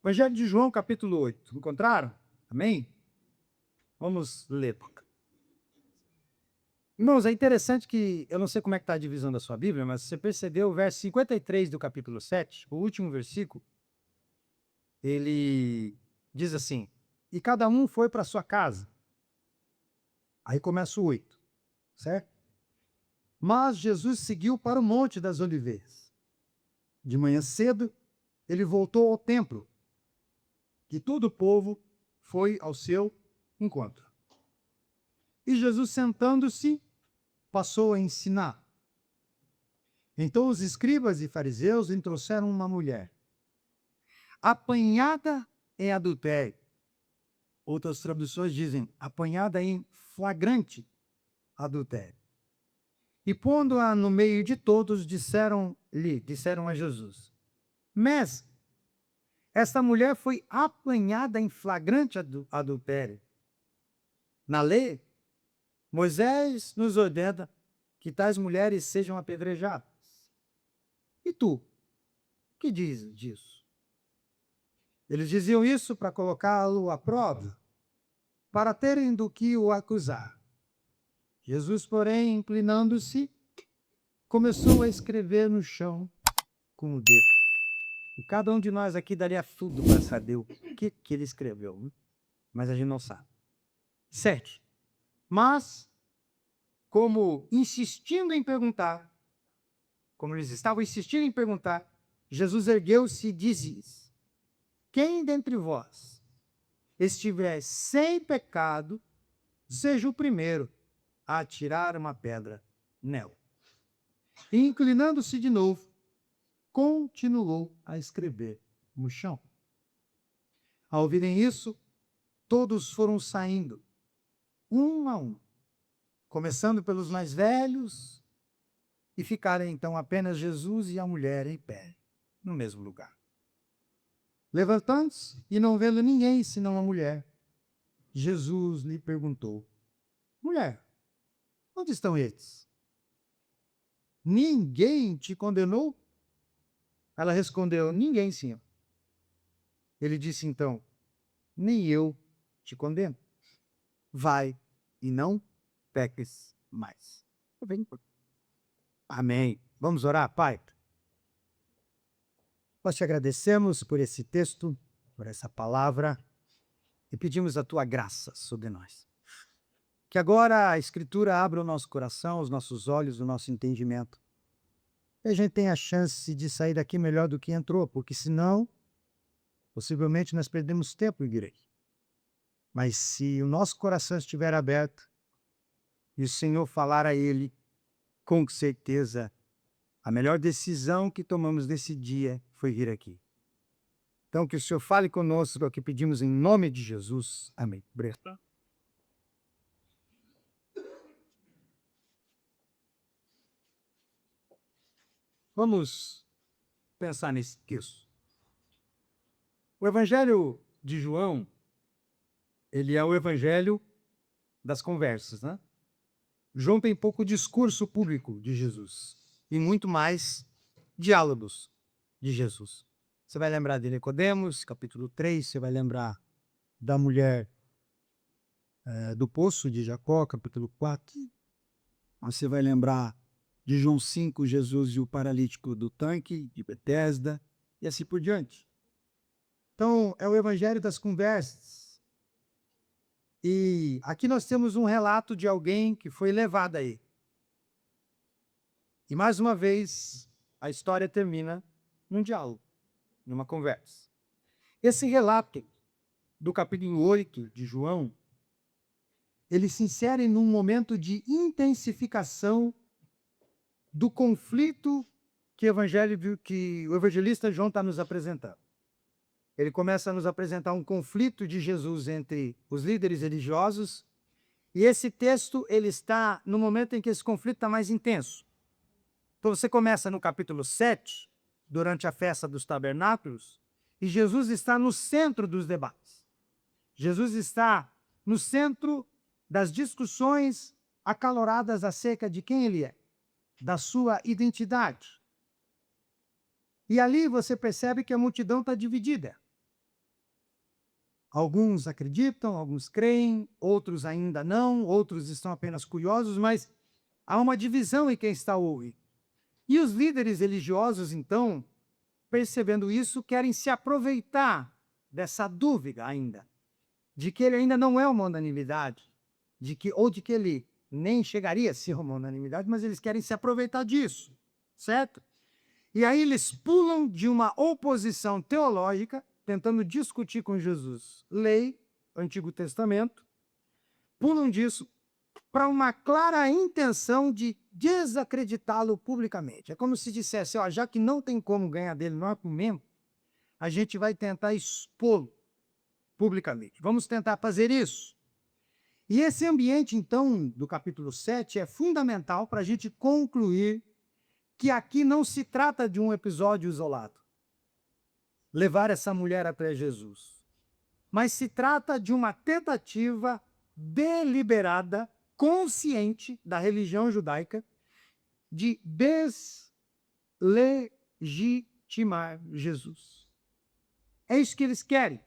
Evangelho de João, capítulo 8. Encontraram? Amém? Vamos ler. Irmãos, é interessante que, eu não sei como é que está a divisão da sua Bíblia, mas você percebeu o verso 53 do capítulo 7, o último versículo, ele diz assim, e cada um foi para sua casa. Aí começa o 8, certo? Mas Jesus seguiu para o Monte das Oliveiras. De manhã cedo, ele voltou ao templo, e todo o povo foi ao seu encontro. E Jesus, sentando-se, passou a ensinar. Então os escribas e fariseus lhe trouxeram uma mulher, apanhada em adultério. Outras traduções dizem, apanhada em flagrante adultério. E pondo-a no meio de todos, disseram a Jesus, Mestre, esta mulher foi apanhada em flagrante adultério. Na lei, Moisés nos ordena que tais mulheres sejam apedrejadas. E tu, que dizes disso? Eles diziam isso para colocá-lo à prova, para terem do que o acusar. Jesus, porém, inclinando-se, começou a escrever no chão com o dedo. E cada um de nós aqui daria tudo para saber o que ele escreveu, né? Mas a gente não sabe. 7. Mas, como eles estavam insistindo em perguntar, Jesus ergueu-se e disse-lhes, quem dentre vós estiver sem pecado, seja o primeiro a atirar uma pedra nela. E, inclinando-se de novo, continuou a escrever no chão. Ao ouvirem isso, todos foram saindo, um a um, começando pelos mais velhos, e ficaram então apenas Jesus e a mulher em pé, no mesmo lugar. Levantando-se e não vendo ninguém senão a mulher, Jesus lhe perguntou, mulher, onde estão eles? Ninguém te condenou? Ela respondeu, ninguém, Senhor. Ele disse então, nem eu te condeno. Vai e não peques mais. Amém. Vamos orar, Pai? Nós te agradecemos por esse texto, por essa palavra, e pedimos a tua graça sobre nós. Que agora a Escritura abra o nosso coração, os nossos olhos, o nosso entendimento. E a gente tenha a chance de sair daqui melhor do que entrou, porque senão, possivelmente nós perdemos tempo em igreja. Mas se o nosso coração estiver aberto e o Senhor falar a ele, com certeza, a melhor decisão que tomamos nesse dia foi vir aqui. Então, que o Senhor fale conosco, é o que pedimos em nome de Jesus. Amém. Obrigado. Vamos pensar nesse texto. O Evangelho de João, ele é o Evangelho das conversas, né? João tem pouco discurso público de Jesus e muito mais diálogos de Jesus. Você vai lembrar de Nicodemos, capítulo 3, você vai lembrar da mulher do poço de Jacó, capítulo 4. Você vai lembrar de João 5, Jesus e o paralítico do tanque de Betesda, e assim por diante. Então, é o evangelho das conversas. E aqui nós temos um relato de alguém que foi levado aí. E mais uma vez, a história termina num diálogo, numa conversa. Esse relato do capítulo 8 de João, ele se insere num momento de intensificação do conflito que o evangelista João está nos apresentando. Ele começa a nos apresentar um conflito de Jesus entre os líderes religiosos, e esse texto ele está no momento em que esse conflito está mais intenso. Então você começa no capítulo 7, durante a festa dos tabernáculos, e Jesus está no centro dos debates. Jesus está no centro das discussões acaloradas acerca de quem ele é, da sua identidade. E ali você percebe que a multidão está dividida. Alguns acreditam, alguns creem, outros ainda não, outros estão apenas curiosos, mas há uma divisão em quem está ouvindo. E os líderes religiosos, então, percebendo isso, querem se aproveitar dessa dúvida ainda, de que ele ainda não é uma unanimidade, ou de que ele nem chegaria a ser uma unanimidade, mas eles querem se aproveitar disso, certo? E aí eles pulam de uma oposição teológica, tentando discutir com Jesus lei, Antigo Testamento, pulam disso para uma clara intenção de desacreditá-lo publicamente. É como se dissesse, ó, já que não tem como ganhar dele no argumento, a gente vai tentar expô-lo publicamente. Vamos tentar fazer isso. E esse ambiente, então, do capítulo 7 é fundamental para a gente concluir que aqui não se trata de um episódio isolado, levar essa mulher até Jesus, mas se trata de uma tentativa deliberada, consciente da religião judaica, de deslegitimar Jesus. É isso que eles querem.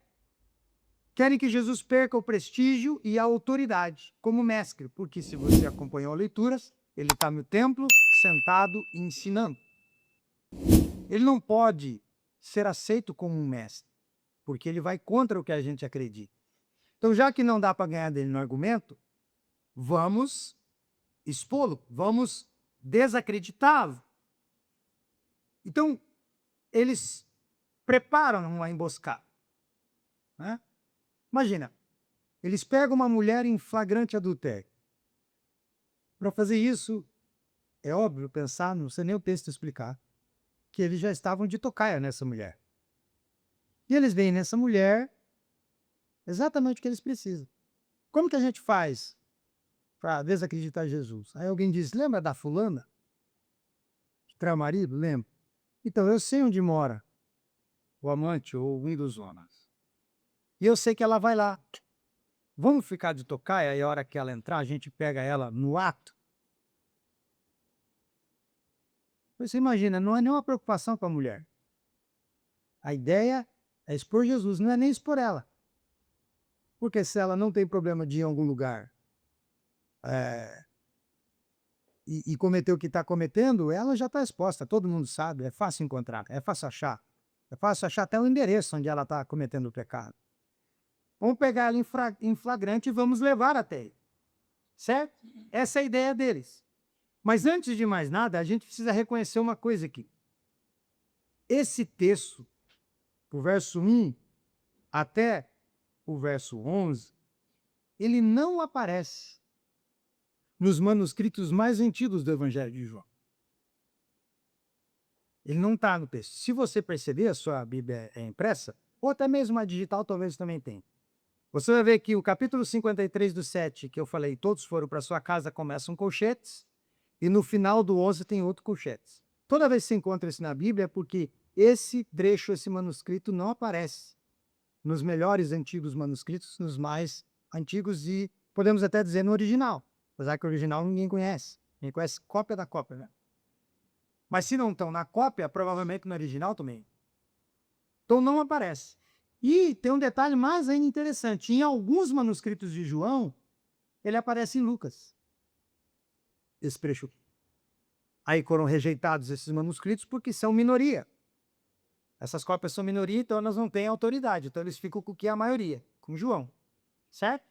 Querem que Jesus perca o prestígio e a autoridade como mestre, porque se você acompanhou leituras, ele está no templo, sentado e ensinando. Ele não pode ser aceito como um mestre, porque ele vai contra o que a gente acredita. Então, já que não dá para ganhar dele no argumento, vamos expô-lo, vamos desacreditá-lo. Então, eles preparam uma emboscada, né? Imagina, eles pegam uma mulher em flagrante adultério. Para fazer isso, é óbvio pensar, não sei nem o texto explicar, que eles já estavam de tocaia nessa mulher. E eles veem nessa mulher exatamente o que eles precisam. Como que a gente faz para desacreditar Jesus? Aí alguém diz, lembra da fulana? Que trai o marido? Lembra. Então, eu sei onde mora o amante ou um dos homens. E eu sei que ela vai lá. Vamos ficar de tocaia e a hora que ela entrar, a gente pega ela no ato? Você imagina, não é nenhuma preocupação com a mulher. A ideia é expor Jesus, não é nem expor ela. Porque se ela não tem problema de ir em algum lugar e cometer o que está cometendo, ela já está exposta, todo mundo sabe, é fácil encontrar, é fácil achar. É fácil achar até o endereço onde ela está cometendo o pecado. Vamos pegar ela em flagrante e vamos levar até ele. Certo? Essa é a ideia deles. Mas antes de mais nada, a gente precisa reconhecer uma coisa aqui. Esse texto, o verso 1 até o verso 11, ele não aparece nos manuscritos mais antigos do Evangelho de João. Ele não está no texto. Se você perceber, a sua Bíblia é impressa, ou até mesmo a digital talvez também tenha. Você vai ver que o capítulo 53 do 7, que eu falei, todos foram para sua casa, começam colchetes, e no final do 11 tem outro colchetes. Toda vez que você encontra isso na Bíblia é porque esse trecho, esse manuscrito não aparece nos melhores antigos manuscritos, nos mais antigos e, podemos até dizer, no original. Apesar que o original ninguém conhece. Ninguém conhece cópia da cópia, né? Mas se não estão na cópia, provavelmente no original também. Então não aparece. E tem um detalhe mais ainda interessante. Em alguns manuscritos de João, ele aparece em Lucas. Esse trecho. Aí foram rejeitados esses manuscritos porque são minoria. Essas cópias são minoria, então elas não têm autoridade. Então eles ficam com o que é a maioria, com João. Certo?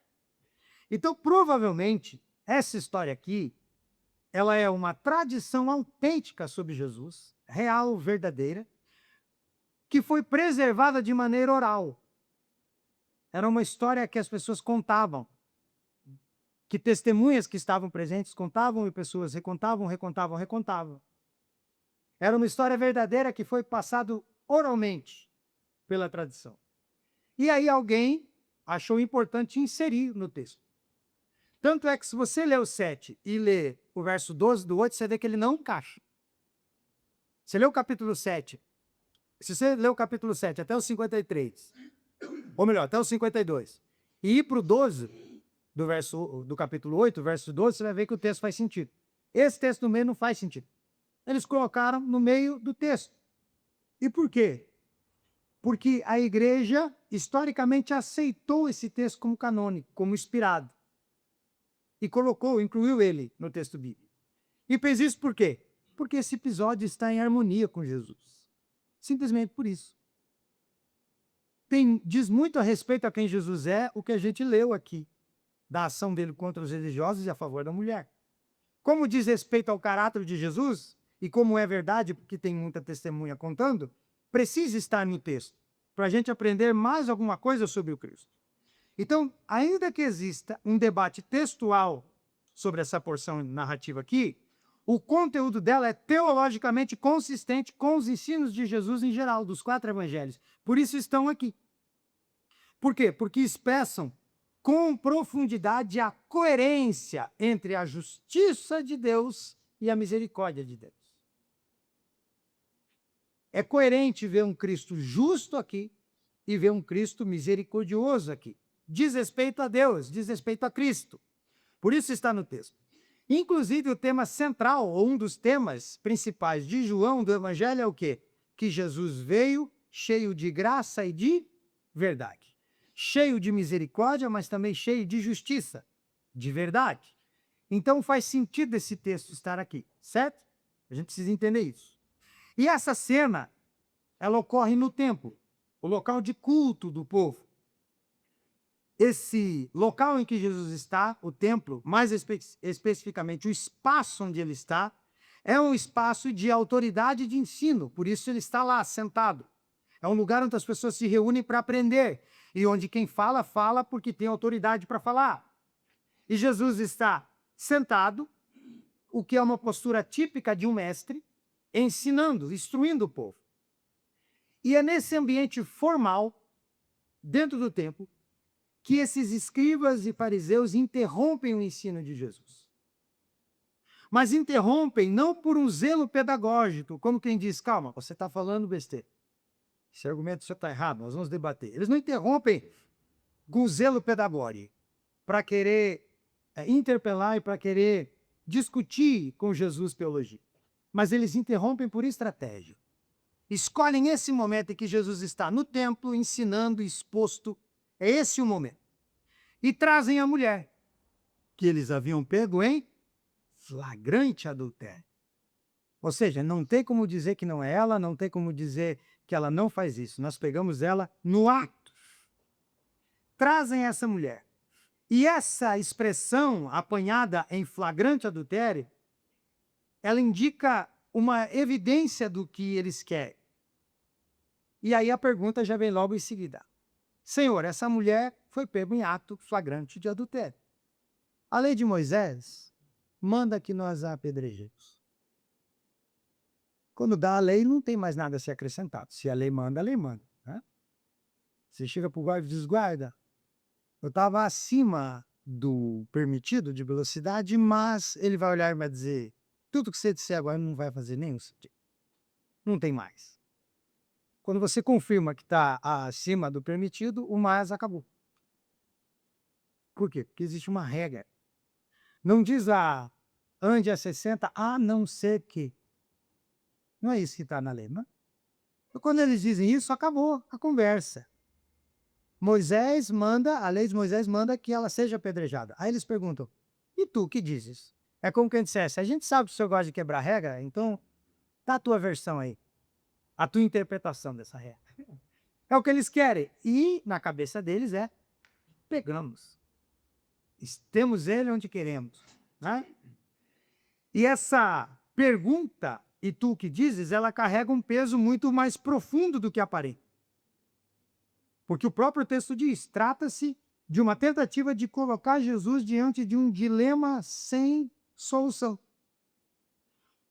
Então, provavelmente, essa história aqui, ela é uma tradição autêntica sobre Jesus, real, verdadeira, que foi preservada de maneira oral. Era uma história que as pessoas contavam, que testemunhas que estavam presentes contavam e pessoas recontavam, recontavam, recontavam. Era uma história verdadeira que foi passado oralmente pela tradição. E aí alguém achou importante inserir no texto. Tanto é que se você ler o 7 e ler o verso 12 do 8, você vê que ele não encaixa. Você lê o capítulo 7, se você ler o capítulo 7 até o 53, ou melhor, até o 52, e ir para o 12 do capítulo 8, verso 12, você vai ver que o texto faz sentido. Esse texto no meio não faz sentido. Eles colocaram no meio do texto. E por quê? Porque a igreja, historicamente, aceitou esse texto como canônico, como inspirado. E incluiu ele no texto bíblico. E fez isso por quê? Porque esse episódio está em harmonia com Jesus. Simplesmente por isso. Diz muito a respeito a quem Jesus é o que a gente leu aqui, da ação dele contra os religiosos e a favor da mulher. Como diz respeito ao caráter de Jesus, e como é verdade, porque tem muita testemunha contando, precisa estar no texto, para a gente aprender mais alguma coisa sobre o Cristo. Então, ainda que exista um debate textual sobre essa porção narrativa aqui, o conteúdo dela é teologicamente consistente com os ensinos de Jesus em geral, dos 4 evangelhos. Por isso estão aqui. Por quê? Porque expressam com profundidade a coerência entre a justiça de Deus e a misericórdia de Deus. É coerente ver um Cristo justo aqui e ver um Cristo misericordioso aqui. Diz respeito a Deus, diz respeito a Cristo. Por isso está no texto. Inclusive, o tema central, ou um dos temas principais de João do Evangelho é o quê? Que Jesus veio cheio de graça e de verdade. Cheio de misericórdia, mas também cheio de justiça, de verdade. Então faz sentido esse texto estar aqui, certo? A gente precisa entender isso. E essa cena, ela ocorre no templo, o local de culto do povo. Esse local em que Jesus está, o templo, mais especificamente o espaço onde ele está, é um espaço de autoridade de ensino, por isso ele está lá, sentado. É um lugar onde as pessoas se reúnem para aprender, e onde quem fala, fala porque tem autoridade para falar. E Jesus está sentado, o que é uma postura típica de um mestre, ensinando, instruindo o povo. E é nesse ambiente formal, dentro do templo, que esses escribas e fariseus interrompem o ensino de Jesus. Mas interrompem não por um zelo pedagógico, como quem diz, calma, você está falando besteira. Esse argumento seu está errado, nós vamos debater. Eles não interrompem com zelo pedagógico para querer interpelar e para querer discutir com Jesus teologia. Mas eles interrompem por estratégia. Escolhem esse momento em que Jesus está no templo, ensinando, exposto. É esse o momento. E trazem a mulher, que eles haviam pego em flagrante adultério. Ou seja, não tem como dizer que não é ela, não tem como dizer que ela não faz isso. Nós pegamos ela no ato. Trazem essa mulher. E essa expressão apanhada em flagrante adultério, ela indica uma evidência do que eles querem. E aí a pergunta já vem logo em seguida. Senhor, essa mulher foi pega em ato flagrante de adultério. A lei de Moisés manda que nós a apedrejemos. Quando dá a lei, não tem mais nada a ser acrescentado. Se a lei manda, né? Você chega para o guarda e diz, guarda, eu estava acima do permitido de velocidade, mas ele vai olhar e vai dizer, tudo que você disser agora não vai fazer nenhum sentido. Não tem mais. Quando você confirma que está acima do permitido, o mais acabou. Por quê? Porque existe uma regra. Não diz ande a 60, a não ser que. Não é isso que está na lei, não é? Então, quando eles dizem isso, acabou a conversa. A lei de Moisés manda que ela seja apedrejada. Aí eles perguntam, e tu, que dizes? É como quem dissesse, a gente sabe que o senhor gosta de quebrar regra, então dá a tua versão aí, a tua interpretação dessa regra. É o que eles querem. E na cabeça deles pegamos. Temos ele onde queremos. Né? E essa pergunta, e tu que dizes, ela carrega um peso muito mais profundo do que aparente. Porque o próprio texto diz, trata-se de uma tentativa de colocar Jesus diante de um dilema sem solução.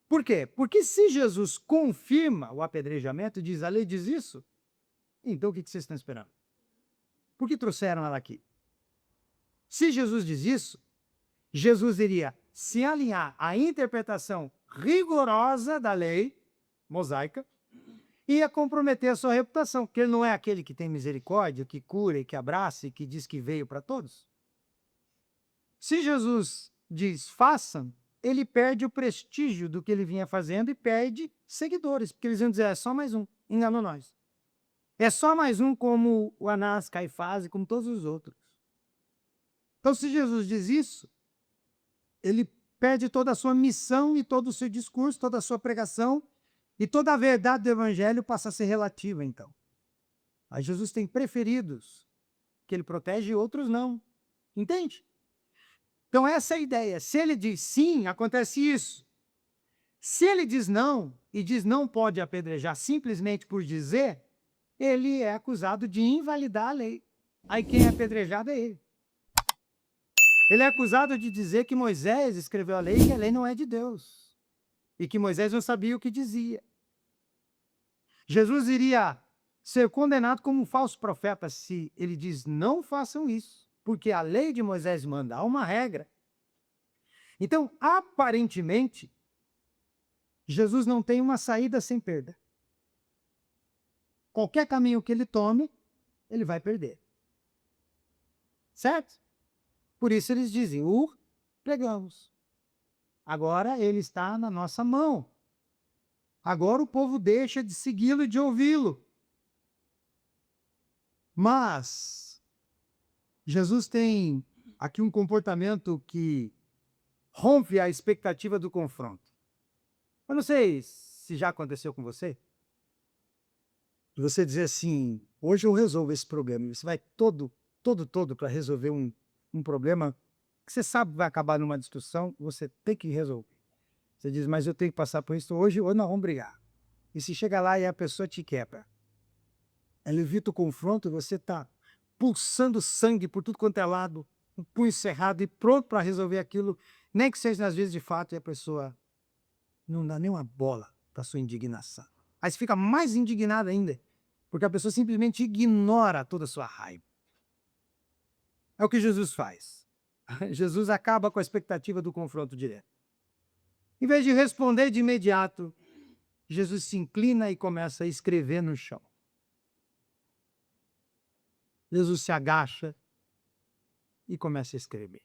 Por quê? Porque se Jesus confirma o apedrejamento, diz, a lei diz isso, então o que vocês estão esperando? Por que trouxeram ela aqui? Se Jesus diz isso, Jesus iria se alinhar à interpretação rigorosa da lei mosaica e ia comprometer a sua reputação, porque ele não é aquele que tem misericórdia, que cura e que abraça e que diz que veio para todos. Se Jesus diz façam, ele perde o prestígio do que ele vinha fazendo e perde seguidores, porque eles iam dizer, é só mais um, enganou nós. É só mais um como o Anás, Caifás e como todos os outros. Então, se Jesus diz isso, ele perde toda a sua missão e todo o seu discurso, toda a sua pregação, e toda a verdade do evangelho passa a ser relativa, então. Aí Jesus tem preferidos, que ele protege, e outros não. Entende? Então, essa é a ideia. Se ele diz sim, acontece isso. Se ele diz não, e diz não pode apedrejar simplesmente por dizer, ele é acusado de invalidar a lei. Aí quem é apedrejado é ele. Ele é acusado de dizer que Moisés escreveu a lei e que a lei não é de Deus. E que Moisés não sabia o que dizia. Jesus iria ser condenado como um falso profeta se ele diz não façam isso, porque a lei de Moisés manda, há uma regra. Então, aparentemente, Jesus não tem uma saída sem perda. Qualquer caminho que ele tome, ele vai perder. Certo? Por isso eles dizem, o pregamos. Agora ele está na nossa mão. Agora o povo deixa de segui-lo e de ouvi-lo. Mas Jesus tem aqui um comportamento que rompe a expectativa do confronto. Eu não sei se já aconteceu com você. Você dizer assim, hoje eu resolvo esse problema. E você vai todo para resolver um problema que você sabe que vai acabar numa discussão, você tem que resolver. Você diz, mas eu tenho que passar por isso hoje ou nós vamos brigar. E se chega lá e a pessoa te quebra, ela evita o confronto, você está pulsando sangue por tudo quanto é lado, um punho cerrado e pronto para resolver aquilo, nem que seja às vezes de fato, e a pessoa não dá nem uma bola para sua indignação. Aí você fica mais indignado ainda, porque a pessoa simplesmente ignora toda a sua raiva. É o que Jesus faz. Jesus acaba com a expectativa do confronto direto. Em vez de responder de imediato, Jesus se inclina e começa a escrever no chão. Jesus se agacha e começa a escrever.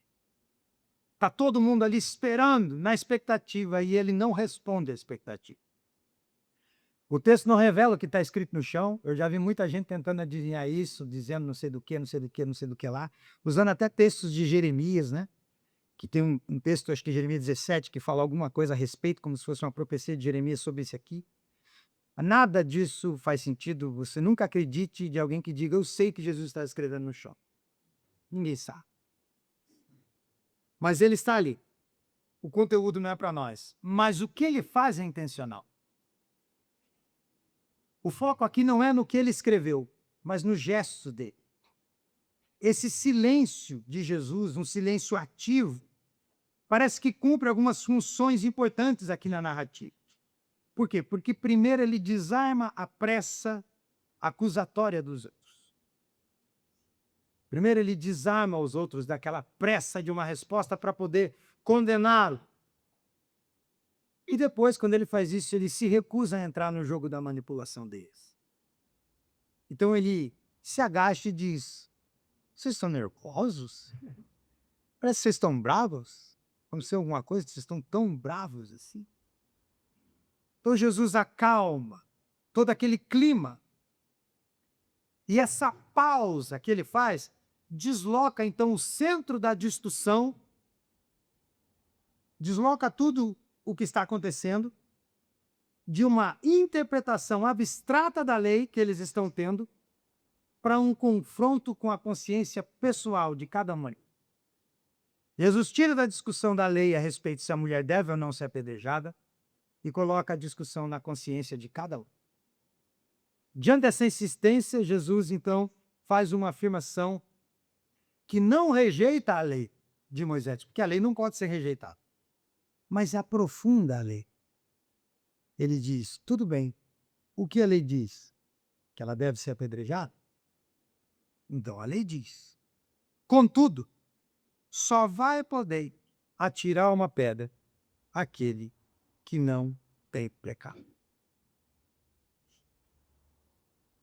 Está todo mundo ali esperando, na expectativa, e ele não responde à expectativa. O texto não revela o que está escrito no chão. Eu já vi muita gente tentando adivinhar isso, dizendo não sei do que, não sei do que, não sei do que lá, usando até textos de Jeremias, né? Que tem um texto, acho que Jeremias 17, que fala alguma coisa a respeito, como se fosse uma profecia de Jeremias sobre isso aqui. Nada disso faz sentido. Você nunca acredite de alguém que diga, eu sei que Jesus está escrevendo no chão. Ninguém sabe. Mas ele está ali. O conteúdo não é para nós. Mas o que ele faz é intencional. O foco aqui não é no que ele escreveu, mas no gesto dele. Esse silêncio de Jesus, um silêncio ativo, parece que cumpre algumas funções importantes aqui na narrativa. Por quê? Porque primeiro ele desarma a pressa acusatória dos outros. Primeiro ele desarma os outros daquela pressa de uma resposta para poder condená-lo. E depois, quando ele faz isso, ele se recusa a entrar no jogo da manipulação deles. Então ele se agacha e diz, vocês estão nervosos? Parece que vocês estão bravos. Aconteceu alguma coisa, vocês estão tão bravos assim. Então Jesus acalma todo aquele clima. E essa pausa que ele faz, desloca então o centro da discussão, desloca tudo o que está acontecendo de uma interpretação abstrata da lei que eles estão tendo para um confronto com a consciência pessoal de cada um. Jesus tira da discussão da lei a respeito se a mulher deve ou não ser apedrejada e coloca a discussão na consciência de cada um. Diante dessa insistência, Jesus, então, faz uma afirmação que não rejeita a lei de Moisés, porque a lei não pode ser rejeitada, mas aprofunda a lei. Ele diz, tudo bem, o que a lei diz? Que ela deve ser apedrejada? Então a lei diz. Contudo, só vai poder atirar uma pedra aquele que não tem pecado.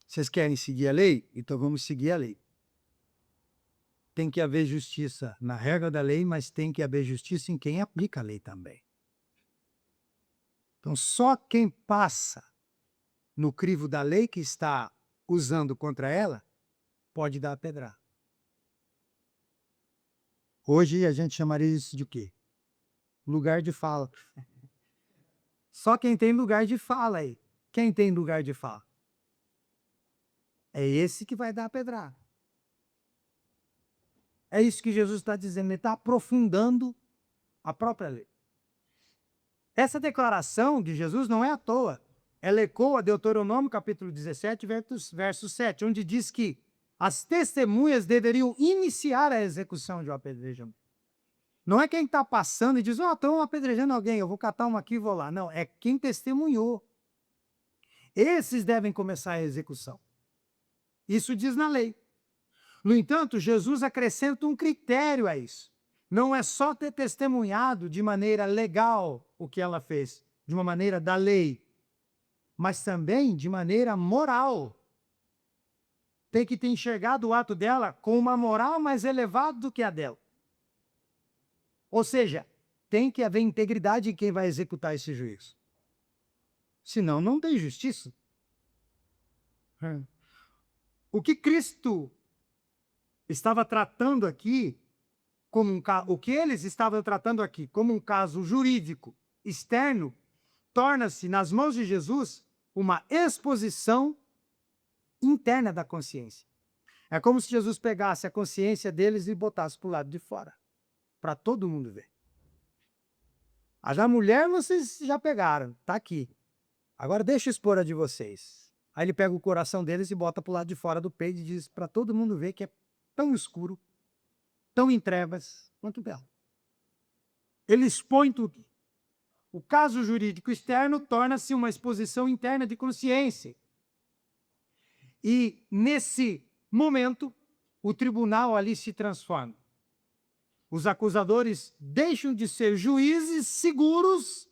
Vocês querem seguir a lei? Então vamos seguir a lei. Tem que haver justiça na regra da lei, mas tem que haver justiça em quem aplica a lei também. Então só quem passa no crivo da lei que está usando contra ela, pode dar a pedrada. Hoje a gente chamaria isso de quê? Lugar de fala. Só quem tem lugar de fala aí. Quem tem lugar de fala? É esse que vai dar a pedrada. É isso que Jesus está dizendo. Ele está aprofundando a própria lei. Essa declaração de Jesus não é à toa. Ela ecoa Deuteronômio capítulo 17, verso 7, onde diz que as testemunhas deveriam iniciar a execução de um apedrejamento. Não é quem está passando e diz, estão apedrejando alguém, eu vou catar uma aqui e vou lá. Não, é quem testemunhou. Esses devem começar a execução. Isso diz na lei. No entanto, Jesus acrescenta um critério a isso. Não é só ter testemunhado de maneira legal o que ela fez, de uma maneira da lei, mas também de maneira moral. Tem que ter enxergado o ato dela com uma moral mais elevada do que a dela. Ou seja, tem que haver integridade em quem vai executar esse juízo. Senão, não tem justiça. O que Cristo estava tratando aqui, o que eles estavam tratando aqui como um caso jurídico externo, torna-se, nas mãos de Jesus, uma exposição interna da consciência. É como se Jesus pegasse a consciência deles e botasse para o lado de fora, para todo mundo ver. A da mulher vocês já pegaram, está aqui. Agora deixa eu expor a de vocês. Aí ele pega o coração deles e bota para o lado de fora do peito e diz para todo mundo ver que é tão escuro, tão em trevas, quanto belo. Ele expõe tudo. O caso jurídico externo torna-se uma exposição interna de consciência. E, nesse momento, o tribunal ali se transforma. Os acusadores deixam de ser juízes seguros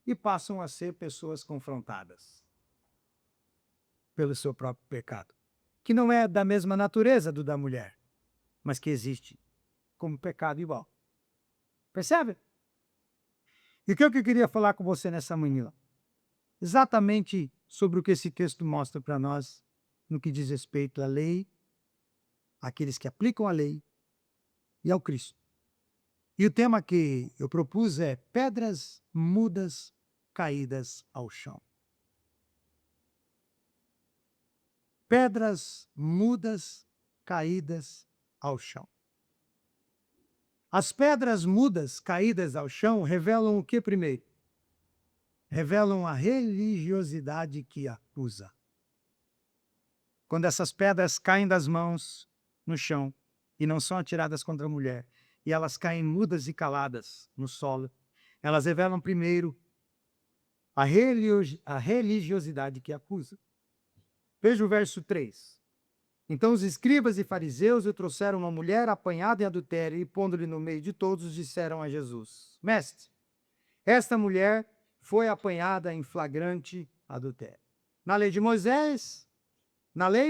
e passam a ser pessoas confrontadas pelo seu próprio pecado, que não é da mesma natureza do da mulher, mas que existe como pecado igual. Percebe? E o que eu queria falar com você nessa manhã? Exatamente sobre o que esse texto mostra para nós no que diz respeito à lei, àqueles que aplicam a lei e ao Cristo. E o tema que eu propus é pedras mudas caídas ao chão. Pedras mudas caídas ao chão. As pedras mudas caídas ao chão revelam o que primeiro? Revelam a religiosidade que acusa. Quando essas pedras caem das mãos no chão e não são atiradas contra a mulher, e elas caem mudas e caladas no solo, elas revelam primeiro a religiosidade que acusa. Veja o verso 3. Então os escribas e fariseus lhe trouxeram uma mulher apanhada em adultério e, pondo-lhe no meio de todos, disseram a Jesus: Mestre, esta mulher foi apanhada em flagrante adultério. Na lei de Moisés,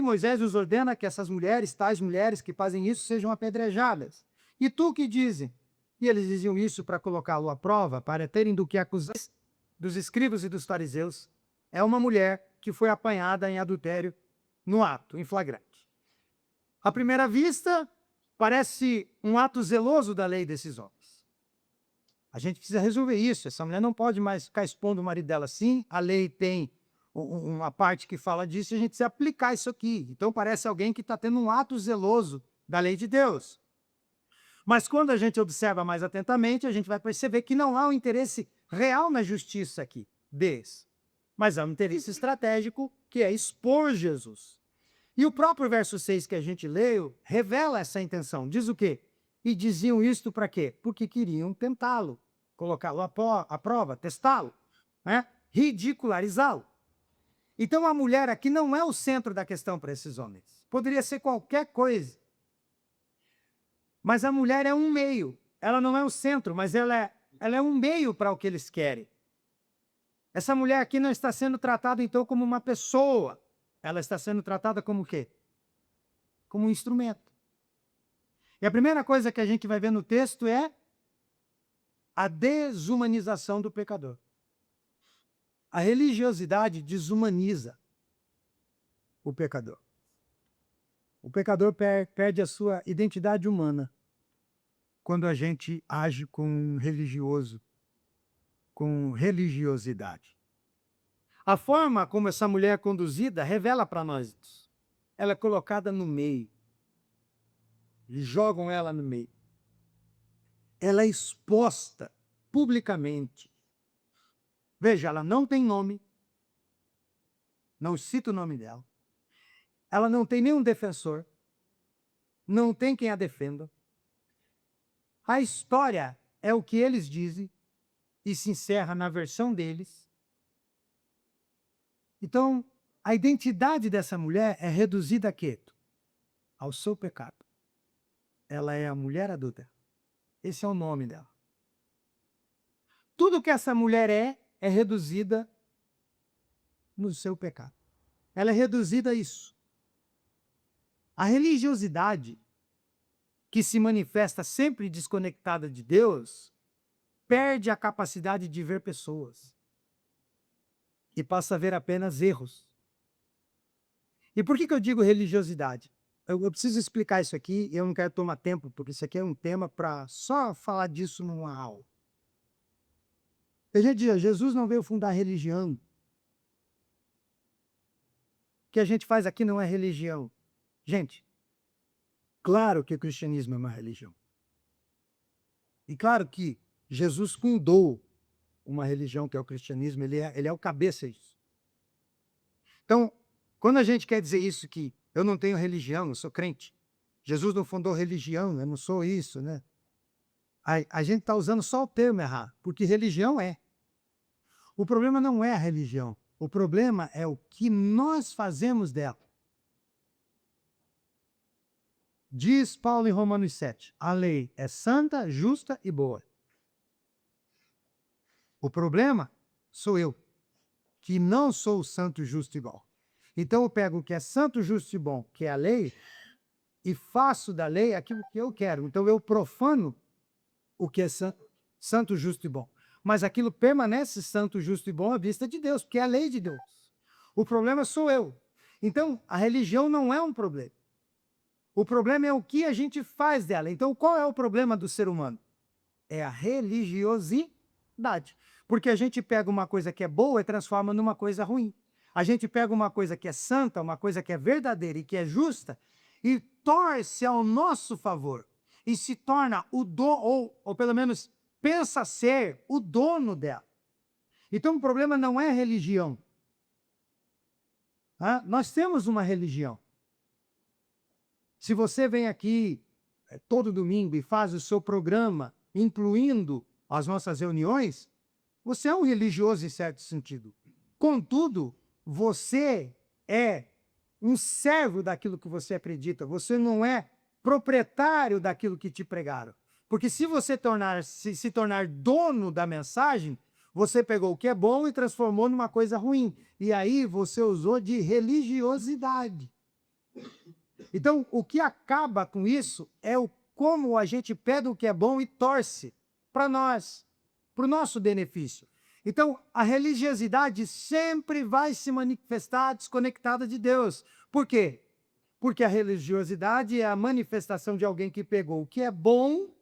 Moisés nos ordena que essas mulheres, tais mulheres que fazem isso, sejam apedrejadas. E tu que dizem? E eles diziam isso para colocá-lo à prova, para terem do que acusar dos escribas e dos fariseus. É uma mulher que foi apanhada em adultério no ato, em flagrante. À primeira vista, parece um ato zeloso da lei desses homens. A gente precisa resolver isso. Essa mulher não pode mais ficar expondo o marido dela assim. A lei tem uma parte que fala disso e a gente precisa aplicar isso aqui. Então parece alguém que está tendo um ato zeloso da lei de Deus. Mas quando a gente observa mais atentamente, a gente vai perceber que não há um interesse real na justiça aqui deles. Mas há um interesse estratégico que é expor Jesus. E o próprio verso 6 que a gente leu revela essa intenção. Diz o quê? E diziam isto para quê? Porque queriam tentá-lo, colocá-lo à prova, testá-lo, né? Ridicularizá-lo. Então a mulher aqui não é o centro da questão para esses homens. Poderia ser qualquer coisa. Mas a mulher é um meio. Ela não é o centro, mas ela é um meio para o que eles querem. Essa mulher aqui não está sendo tratada, então, como uma pessoa. Ela está sendo tratada como o quê? Como um instrumento. E a primeira coisa que a gente vai ver no texto é a desumanização do pecador. A religiosidade desumaniza. o pecador. O pecador perde a sua identidade humana quando a gente age com religioso, com religiosidade. A forma como essa mulher é conduzida revela para nós isso. Ela é colocada no meio. E jogam ela no meio. Ela é exposta publicamente. Veja, ela não tem nome. Não cita o nome dela. Ela não tem nenhum defensor. Não tem quem a defenda. A história é o que eles dizem e se encerra na versão deles. Então, a identidade dessa mulher é reduzida a quê? Ao seu pecado. Ela é a mulher adulta. Esse é o nome dela. Tudo que essa mulher é reduzida no seu pecado. Ela é reduzida a isso. A religiosidade, que se manifesta sempre desconectada de Deus, perde a capacidade de ver pessoas e passa a ver apenas erros. E por que eu digo religiosidade? Eu preciso explicar isso aqui e eu não quero tomar tempo, porque isso aqui é um tema para só falar disso numa aula. Gente, Jesus não veio fundar religião. O que a gente faz aqui não é religião. Gente, claro que o cristianismo é uma religião. E claro que Jesus fundou uma religião que é o cristianismo, ele é o cabeça disso. Então, quando a gente quer dizer isso, que eu não tenho religião, eu sou crente, Jesus não fundou religião, eu não sou isso, né? A gente está usando só o termo errado, porque religião é. O problema não é a religião, o problema é o que nós fazemos dela. Diz Paulo em Romanos 7, a lei é santa, justa e boa. O problema sou eu, que não sou santo, justo e bom. Então eu pego o que é santo, justo e bom, que é a lei, e faço da lei aquilo que eu quero. Então eu profano o que é santo, justo e bom. Mas aquilo permanece santo, justo e bom à vista de Deus, porque é a lei de Deus. O problema sou eu. Então a religião não é um problema. O problema é o que a gente faz dela. Então qual é o problema do ser humano? É a religiosidade. Porque a gente pega uma coisa que é boa e transforma numa coisa ruim. A gente pega uma coisa que é santa, uma coisa que é verdadeira e que é justa, e torce ao nosso favor. E se torna o dono, ou pelo menos pensa ser o dono dela. Então o problema não é a religião. Nós temos uma religião. Se você vem aqui todo domingo e faz o seu programa, incluindo as nossas reuniões, você é um religioso em certo sentido. Contudo, você é um servo daquilo que você acredita. Você não é proprietário daquilo que te pregaram. Porque se você se tornar dono da mensagem, você pegou o que é bom e transformou numa coisa ruim. E aí você usou de religiosidade. Então, o que acaba com isso é como a gente pega o que é bom e torce para nós, para o nosso benefício. Então, a religiosidade sempre vai se manifestar desconectada de Deus. Por quê? Porque a religiosidade é a manifestação de alguém que pegou o que é bom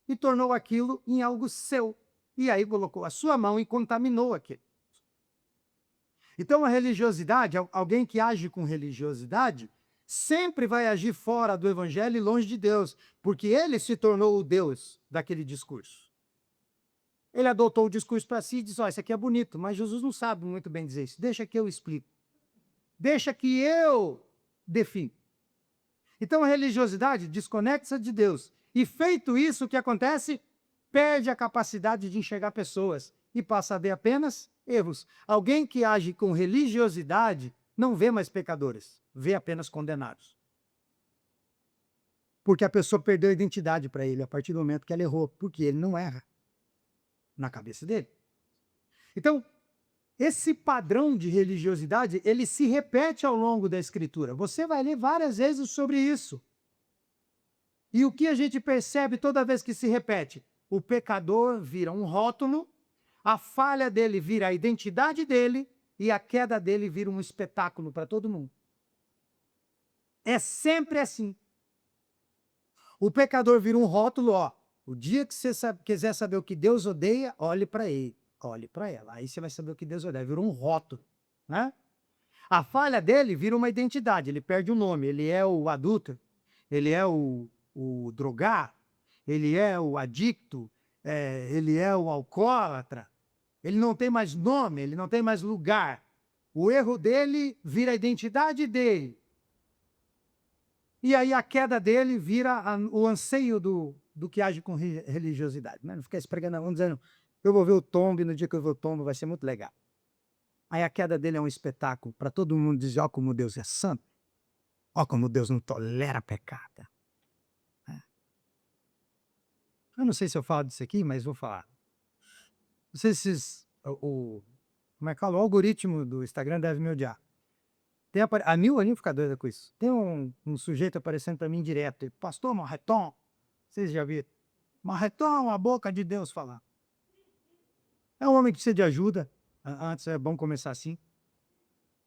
e tornou aquilo em algo seu. E aí colocou a sua mão e contaminou aquilo. Então, a religiosidade, alguém que age com religiosidade, sempre vai agir fora do evangelho e longe de Deus, porque ele se tornou o Deus daquele discurso. Ele adotou o discurso para si e disse, isso aqui é bonito, mas Jesus não sabe muito bem dizer isso. Deixa que eu explico. Deixa que eu defino. Então a religiosidade desconecta-se de Deus. E feito isso, o que acontece? Perde a capacidade de enxergar pessoas e passa a ver apenas erros. Alguém que age com religiosidade não vê mais pecadores, vê apenas condenados. Porque a pessoa perdeu a identidade para ele a partir do momento que ela errou, porque ele não erra na cabeça dele. Então, esse padrão de religiosidade, ele se repete ao longo da Escritura. Você vai ler várias vezes sobre isso. E o que a gente percebe toda vez que se repete? O pecador vira um rótulo, a falha dele vira a identidade dele e a queda dele vira um espetáculo para todo mundo. É sempre assim. O pecador vira um rótulo, ó. O dia que você quiser saber o que Deus odeia, olhe para ele, olhe para ela. Aí você vai saber o que Deus odeia. Virou um rótulo, né? A falha dele vira uma identidade. Ele perde o nome. Ele é o adúltero, ele é o drogado, ele é o adicto, ele é o alcoólatra. Ele não tem mais nome, ele não tem mais lugar. O erro dele vira a identidade dele. E aí a queda dele vira o anseio do que age com religiosidade. Né? Não ficar esfregando a mão dizendo, eu vou ver o tombo e no dia que eu ver o tombo vai ser muito legal. Aí a queda dele é um espetáculo para todo mundo dizer, ó como Deus é santo, ó como Deus não tolera pecado. Eu não sei se eu falo disso aqui, mas vou falar. Não sei se como é que fala? O algoritmo do Instagram deve me odiar. A mil aninhos fica doida com isso. Tem um sujeito aparecendo para mim direto. Pastor Marreton, vocês já viram? Marreton, a boca de Deus falar. É um homem que precisa de ajuda. Antes é bom começar assim.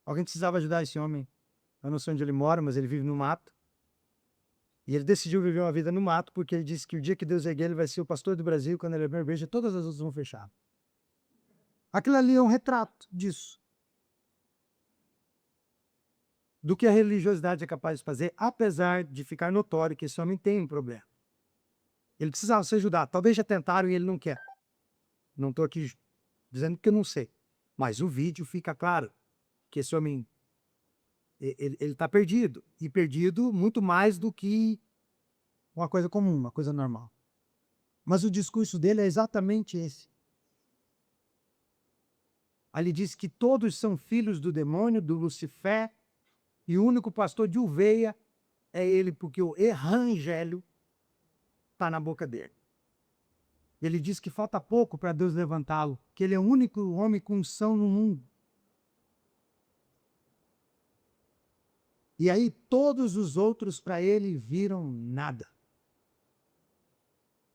Alguém precisava ajudar esse homem. Eu não sei onde ele mora, mas ele vive no mato. E ele decidiu viver uma vida no mato porque ele disse que o dia que Deus erguer, ele vai ser o pastor do Brasil. Quando ele abrir a igreja, todas as outras vão fechar. Aquilo ali é um retrato disso. Do que a religiosidade é capaz de fazer, apesar de ficar notório que esse homem tem um problema. Ele precisava ser ajudado. Talvez já tentaram e ele não quer. Não estou aqui dizendo que eu não sei. Mas o vídeo fica claro que esse homem ele está perdido. E perdido muito mais do que uma coisa comum, uma coisa normal. Mas o discurso dele é exatamente esse. Ali diz que todos são filhos do demônio, do Lucifer, e o único pastor de ovelha é ele, porque o evangelho está na boca dele. Ele diz que falta pouco para Deus levantá-lo, que ele é o único homem com unção no mundo. E aí todos os outros para ele viram nada.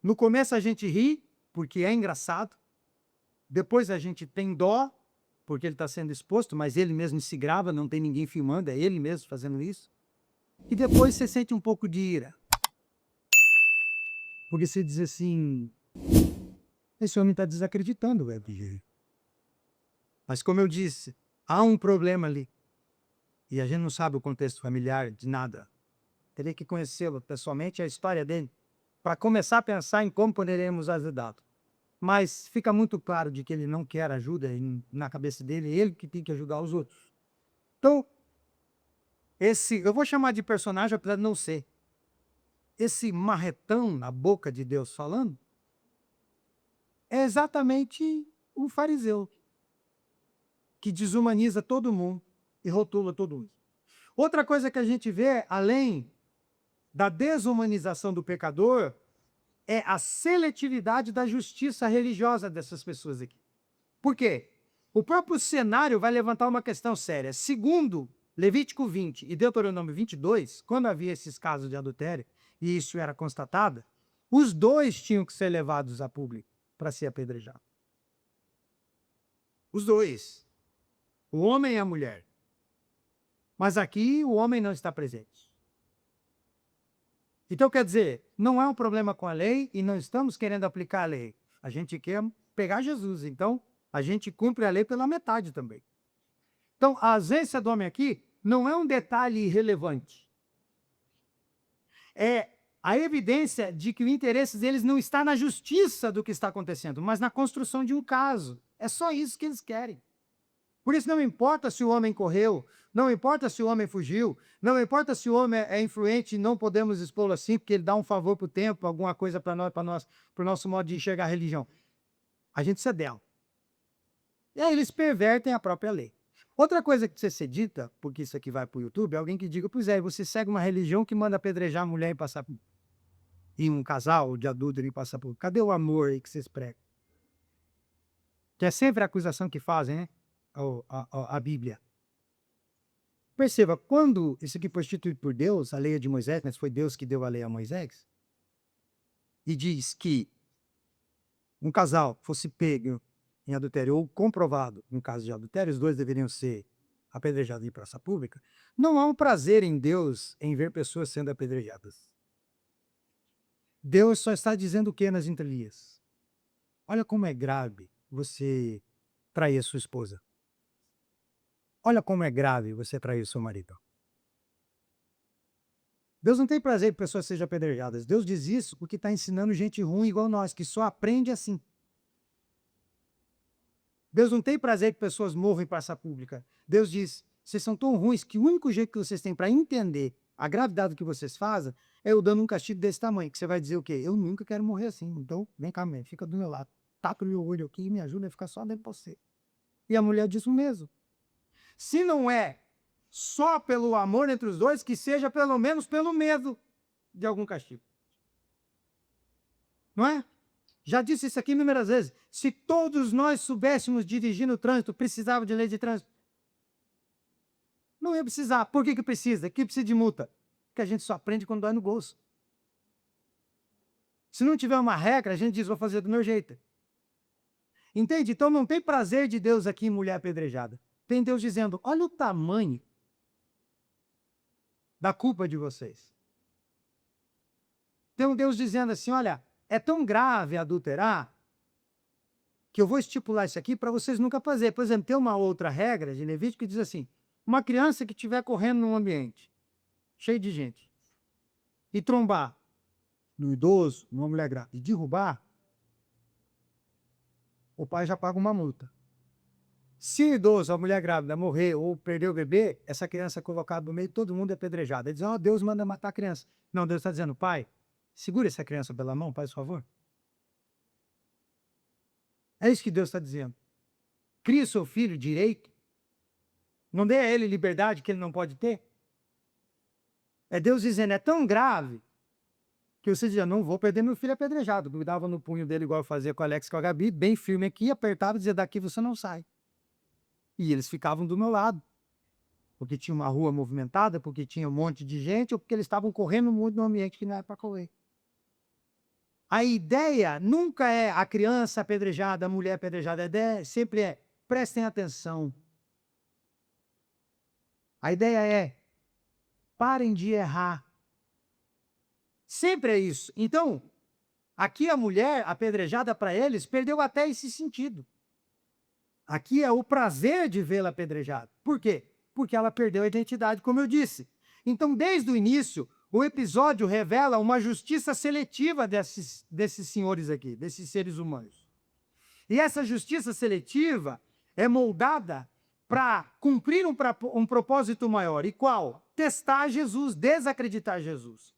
No começo a gente ri, porque é engraçado. Depois a gente tem dó, porque ele está sendo exposto, mas ele mesmo se grava, não tem ninguém filmando, é ele mesmo fazendo isso. E depois você sente um pouco de ira. Porque você diz assim, esse homem está desacreditando o evangelho. Mas como eu disse, há um problema ali. E a gente não sabe o contexto familiar de nada. Teria que conhecê-lo pessoalmente, a história dele, para começar a pensar em como poderemos ajudá-lo. Mas fica muito claro de que ele não quer ajuda, e na cabeça dele, é ele que tem que ajudar os outros. Então, eu vou chamar de personagem, apesar de não ser. Esse marretão na boca de Deus falando, é exatamente o fariseu, que desumaniza todo mundo e rotula todo mundo. Outra coisa que a gente vê, além da desumanização do pecador, é a seletividade da justiça religiosa dessas pessoas aqui. Por quê? O próprio cenário vai levantar uma questão séria. Segundo Levítico 20 e Deuteronômio 22, quando havia esses casos de adultério, e isso era constatado, os dois tinham que ser levados a público para ser apedrejados. Os dois. O homem e a mulher. Mas aqui o homem não está presente. Então, quer dizer, não é um problema com a lei e não estamos querendo aplicar a lei. A gente quer pegar Jesus. Então, a gente cumpre a lei pela metade também. Então, a ausência do homem aqui não é um detalhe irrelevante. É a evidência de que o interesse deles não está na justiça do que está acontecendo, mas na construção de um caso. É só isso que eles querem. Por isso não importa se o homem correu, não importa se o homem fugiu, não importa se o homem é influente e não podemos expô-lo assim, porque ele dá um favor para o tempo, alguma coisa para nós, para o nosso modo de enxergar a religião. A gente se dela. E aí eles pervertem a própria lei. Outra coisa que precisa ser dita, porque isso aqui vai para o YouTube, é alguém que diga, pois é, você segue uma religião que manda apedrejar a mulher e passar por... E um casal de adúltero e passar por... Cadê o amor aí que vocês pregam? Que é sempre a acusação que fazem, né? A Bíblia. Perceba, quando isso aqui foi instituído por Deus, a lei é de Moisés, mas foi Deus que deu a lei a Moisés, e diz que um casal fosse pego em adultério ou comprovado, no caso de adultério, os dois deveriam ser apedrejadas em praça pública, não há um prazer em Deus em ver pessoas sendo apedrejadas. Deus só está dizendo o que nas entrelinhas? Olha como é grave você trair a sua esposa. Olha como é grave você trair o seu marido. Deus não tem prazer que pessoas sejam apedrejadas. Deus diz isso porque está ensinando gente ruim igual nós, que só aprende assim. Deus não tem prazer que pessoas morram em praça pública. Deus diz, vocês são tão ruins que o único jeito que vocês têm para entender a gravidade do que vocês fazem é eu dando um castigo desse tamanho, que você vai dizer o quê? Eu nunca quero morrer assim, então vem cá, mãe, fica do meu lado. Tapa o meu olho aqui e me ajuda a ficar só dentro de você. E a mulher diz o mesmo. Se não é só pelo amor entre os dois, que seja pelo menos pelo medo de algum castigo. Não é? Já disse isso aqui inúmeras vezes. Se todos nós soubéssemos dirigir no trânsito, precisava de lei de trânsito. Não ia precisar. Por que precisa? Que precisa de multa? Porque a gente só aprende quando dói no bolso. Se não tiver uma regra, a gente diz, vou fazer do meu jeito. Entende? Então não tem prazer de Deus aqui em mulher apedrejada. Tem Deus dizendo, olha o tamanho da culpa de vocês. Tem um Deus dizendo assim, olha, é tão grave adulterar que eu vou estipular isso aqui para vocês nunca fazer. Por exemplo, tem uma outra regra de Levítico que diz assim, uma criança que estiver correndo num ambiente cheio de gente e trombar no idoso, numa mulher grávida, e derrubar, o pai já paga uma multa. Se o idoso, a mulher grávida, morrer ou perder o bebê, essa criança é colocada no meio, todo mundo é apedrejado. Ele diz, ó, Deus manda matar a criança. Não, Deus está dizendo, pai, segura essa criança pela mão, faz favor. É isso que Deus está dizendo. Cria seu filho direito. Não dê a ele liberdade que ele não pode ter. É Deus dizendo, é tão grave que você dizia, não vou perder meu filho apedrejado. Cuidava no punho dele igual eu fazia com o Alex e com a Gabi, bem firme aqui, apertava e dizia, daqui você não sai. E eles ficavam do meu lado. Porque tinha uma rua movimentada, porque tinha um monte de gente, ou porque eles estavam correndo muito no ambiente que não era para correr. A ideia nunca é a criança apedrejada, a mulher apedrejada. A ideia sempre é, prestem atenção. A ideia é, parem de errar. Sempre é isso. Então, aqui a mulher apedrejada para eles perdeu até esse sentido. Aqui é o prazer de vê-la apedrejada. Por quê? Porque ela perdeu a identidade, como eu disse. Então, desde o início, o episódio revela uma justiça seletiva desses senhores aqui, desses seres humanos. E essa justiça seletiva é moldada para cumprir um propósito maior. E qual? Testar Jesus, desacreditar Jesus.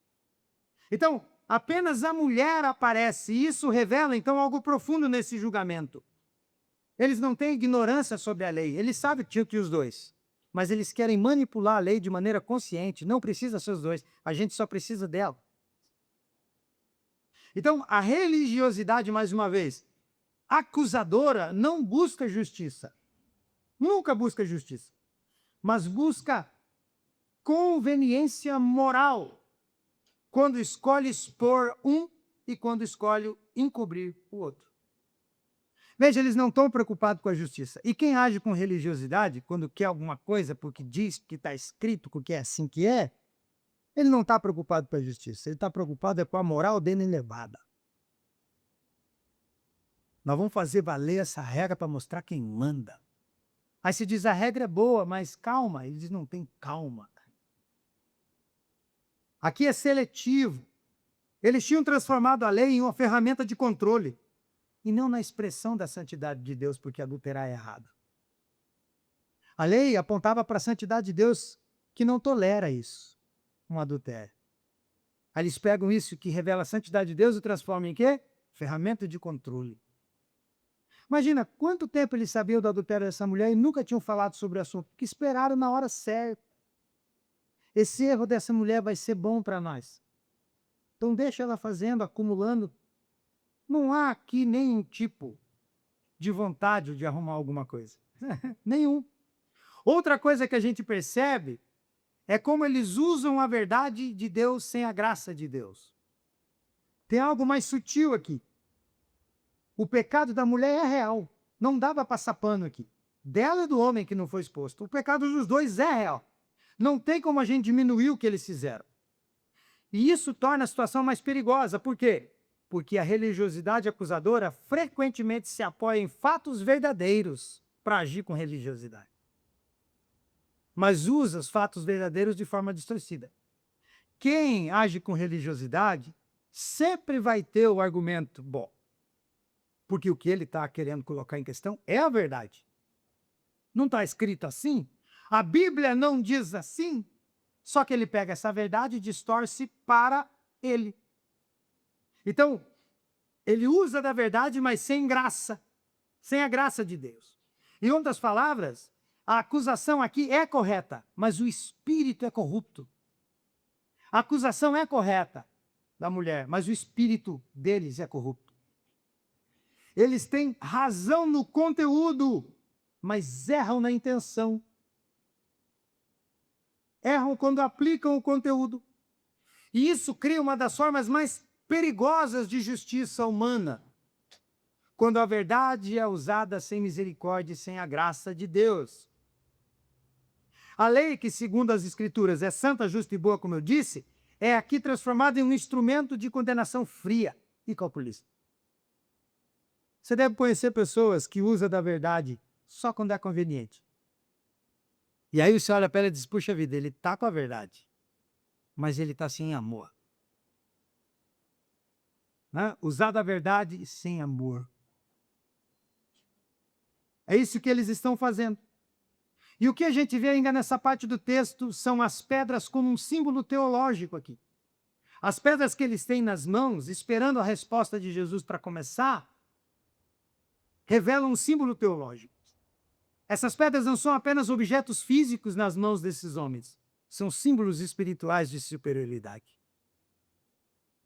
Então, apenas a mulher aparece, e isso revela, então, algo profundo nesse julgamento. Eles não têm ignorância sobre a lei, eles sabem que tinha que os dois, mas eles querem manipular a lei de maneira consciente, não precisa ser os dois, a gente só precisa dela. Então, a religiosidade, mais uma vez, acusadora, não busca justiça, nunca busca justiça, mas busca conveniência moral, quando escolhe expor um e quando escolhe encobrir o outro. Veja, eles não estão preocupados com a justiça. E quem age com religiosidade, quando quer alguma coisa porque diz que está escrito, porque é assim que é, ele não está preocupado com a justiça. Ele está preocupado com a moral dele elevada. Nós vamos fazer valer essa regra para mostrar quem manda. Aí se diz, a regra é boa, mas calma. Ele diz, não tem calma. Aqui é seletivo. Eles tinham transformado a lei em uma ferramenta de controle, e não na expressão da santidade de Deus, porque adulterar é errado. A lei apontava para a santidade de Deus, que não tolera isso, um adultério. Aí eles pegam isso que revela a santidade de Deus e transformam em quê? Ferramenta de controle. Imagina, quanto tempo eles sabiam do adultério dessa mulher e nunca tinham falado sobre o assunto, porque esperaram na hora certa. Esse erro dessa mulher vai ser bom para nós. Então deixa ela fazendo, acumulando. Não há aqui nenhum tipo de vontade de arrumar alguma coisa. Nenhum. Outra coisa que a gente percebe é como eles usam a verdade de Deus sem a graça de Deus. Tem algo mais sutil aqui. O pecado da mulher é real. Não dá para passar pano aqui. dela e do homem que não foi exposto. O pecado dos dois é real. Não tem como a gente diminuir o que eles fizeram. E isso torna a situação mais perigosa. Por quê? Porque a religiosidade acusadora frequentemente se apoia em fatos verdadeiros para agir com religiosidade. Mas usa os fatos verdadeiros de forma distorcida. Quem age com religiosidade sempre vai ter o argumento bom. Porque o que ele está querendo colocar em questão é a verdade. Não está escrito assim? A Bíblia não diz assim? Só que ele pega essa verdade e distorce para ele. Então, ele usa da verdade, mas sem graça. Sem a graça de Deus. Em outras palavras, a acusação aqui é correta, mas o espírito é corrupto. A acusação é correta da mulher, mas o espírito deles é corrupto. Eles têm razão no conteúdo, mas erram na intenção. Erram quando aplicam o conteúdo. E isso cria uma das formas mais perigosas de justiça humana. Quando a verdade é usada sem misericórdia e sem a graça de Deus. A lei, que segundo as Escrituras é santa, justa e boa, como eu disse, é aqui transformada em um instrumento de condenação fria e calculista. Você deve conhecer pessoas que usam da verdade só quando é conveniente. E aí você olha para ela e diz, puxa vida, ele está com a verdade, mas ele está sem amor. Né? Usar da verdade sem amor. É isso que eles estão fazendo. E o que a gente vê ainda nessa parte do texto são as pedras como um símbolo teológico aqui. As pedras que eles têm nas mãos, esperando a resposta de Jesus para começar, revelam um símbolo teológico. Essas pedras não são apenas objetos físicos nas mãos desses homens, são símbolos espirituais de superioridade.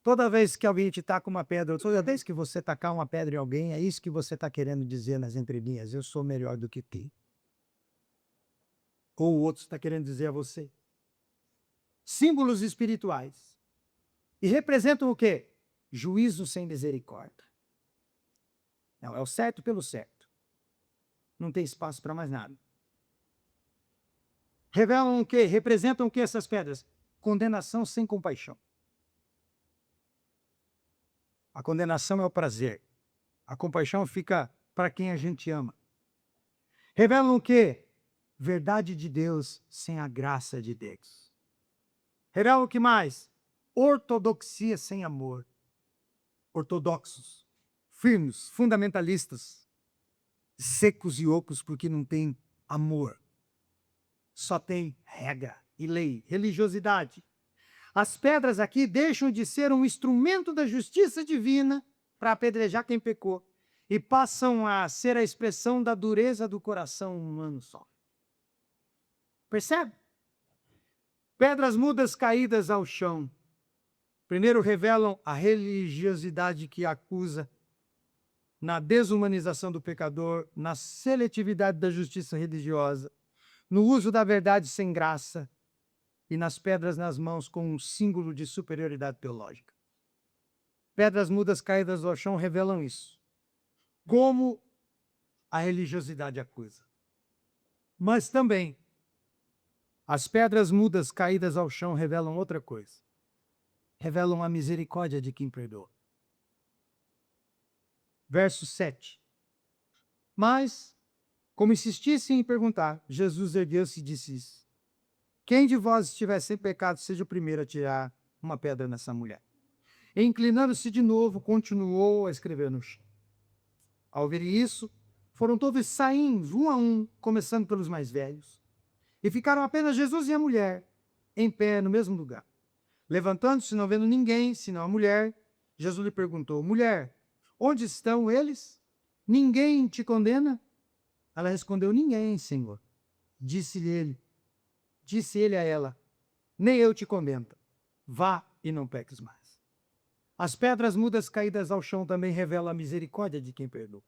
Toda vez que alguém te taca uma pedra, toda vez que você tacar uma pedra em alguém, é isso que você está querendo dizer nas entrelinhas, eu sou melhor do que tu. Ou o outro está querendo dizer a você. Símbolos espirituais. E representam o quê? Juízo sem misericórdia. Não, é o certo pelo certo. Não tem espaço para mais nada. Revelam o quê? Representam o quê essas pedras? Condenação sem compaixão. A condenação é o prazer. A compaixão fica para quem a gente ama. Revelam o quê? Verdade de Deus sem a graça de Deus. Revelam o que mais? Ortodoxia sem amor. Ortodoxos, firmes, fundamentalistas, secos e ocos porque não tem amor. Só tem regra e lei, religiosidade. As pedras aqui deixam de ser um instrumento da justiça divina para apedrejar quem pecou e passam a ser a expressão da dureza do coração humano só. Percebe? Pedras mudas caídas ao chão. Primeiro revelam a religiosidade que acusa, na desumanização do pecador, na seletividade da justiça religiosa, no uso da verdade sem graça e nas pedras nas mãos com um símbolo de superioridade teológica. Pedras mudas caídas ao chão revelam isso. Como a religiosidade acusa. Mas também, as pedras mudas caídas ao chão revelam outra coisa. Revelam a misericórdia de quem perdoa. Verso 7. Mas, como insistissem em perguntar, Jesus ergueu-se e disse isso. Quem de vós estiver sem pecado, seja o primeiro a tirar uma pedra nessa mulher. E, inclinando-se de novo, continuou a escrever no chão. Ao ouvirem isso, foram todos saindo, um a um, começando pelos mais velhos. E ficaram apenas Jesus e a mulher, em pé no mesmo lugar. Levantando-se, não vendo ninguém, senão a mulher, Jesus lhe perguntou, mulher, onde estão eles? Ninguém te condena? Ela respondeu, ninguém, Senhor. Disse ele a ela, nem eu te condeno. Vá e não peques mais. As pedras mudas caídas ao chão também revelam a misericórdia de quem perdoa.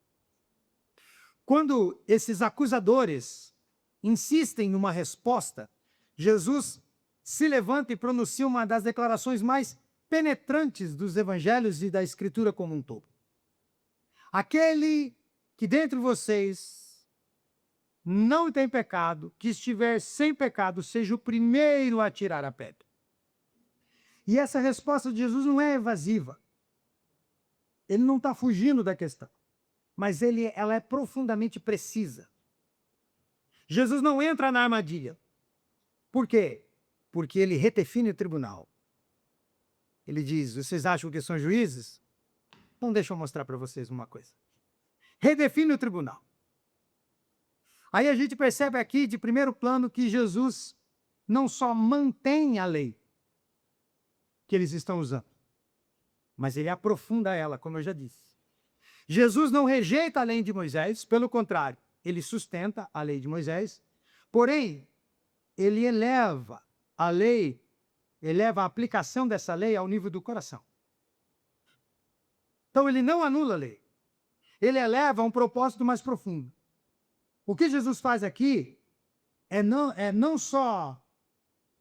Quando esses acusadores insistem numa resposta, Jesus se levanta e pronuncia uma das declarações mais penetrantes dos evangelhos e da Escritura como um todo. Aquele que dentre vocês não tem pecado, que estiver sem pecado, seja o primeiro a tirar a pedra. E essa resposta de Jesus não é evasiva. Ele não está fugindo da questão, mas ela é profundamente precisa. Jesus não entra na armadilha. Por quê? Porque ele redefine o tribunal. Ele diz, vocês acham que são juízes? Então deixa eu mostrar para vocês uma coisa. Redefine o tribunal. Aí a gente percebe aqui, de primeiro plano, que Jesus não só mantém a lei que eles estão usando, mas ele aprofunda ela, como eu já disse. Jesus não rejeita a lei de Moisés, pelo contrário, ele sustenta a lei de Moisés, porém, ele eleva a lei, eleva a aplicação dessa lei ao nível do coração. Então ele não anula a lei, ele eleva a um propósito mais profundo. O que Jesus faz aqui é não só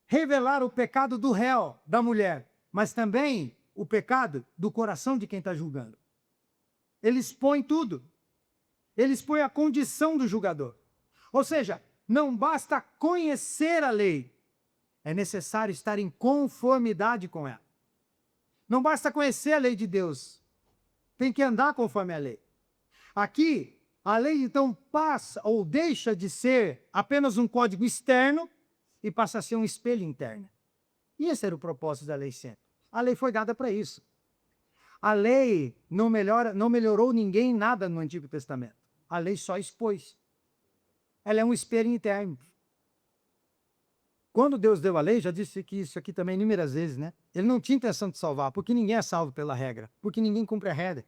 revelar o pecado do réu, da mulher, mas também o pecado do coração de quem está julgando. Ele expõe tudo. Ele expõe a condição do julgador. Ou seja, não basta conhecer a lei, é necessário estar em conformidade com ela. Não basta conhecer a lei de Deus, tem que andar conforme a lei. Aqui, a lei então passa ou deixa de ser apenas um código externo e passa a ser um espelho interno. E esse era o propósito da lei sempre. A lei foi dada para isso. A lei não melhorou ninguém nada no Antigo Testamento. A lei só expôs. Ela é um espelho interno. Quando Deus deu a lei, já disse que isso aqui também inúmeras vezes, né? Ele não tinha intenção de salvar, porque ninguém é salvo pela regra, porque ninguém cumpre a regra.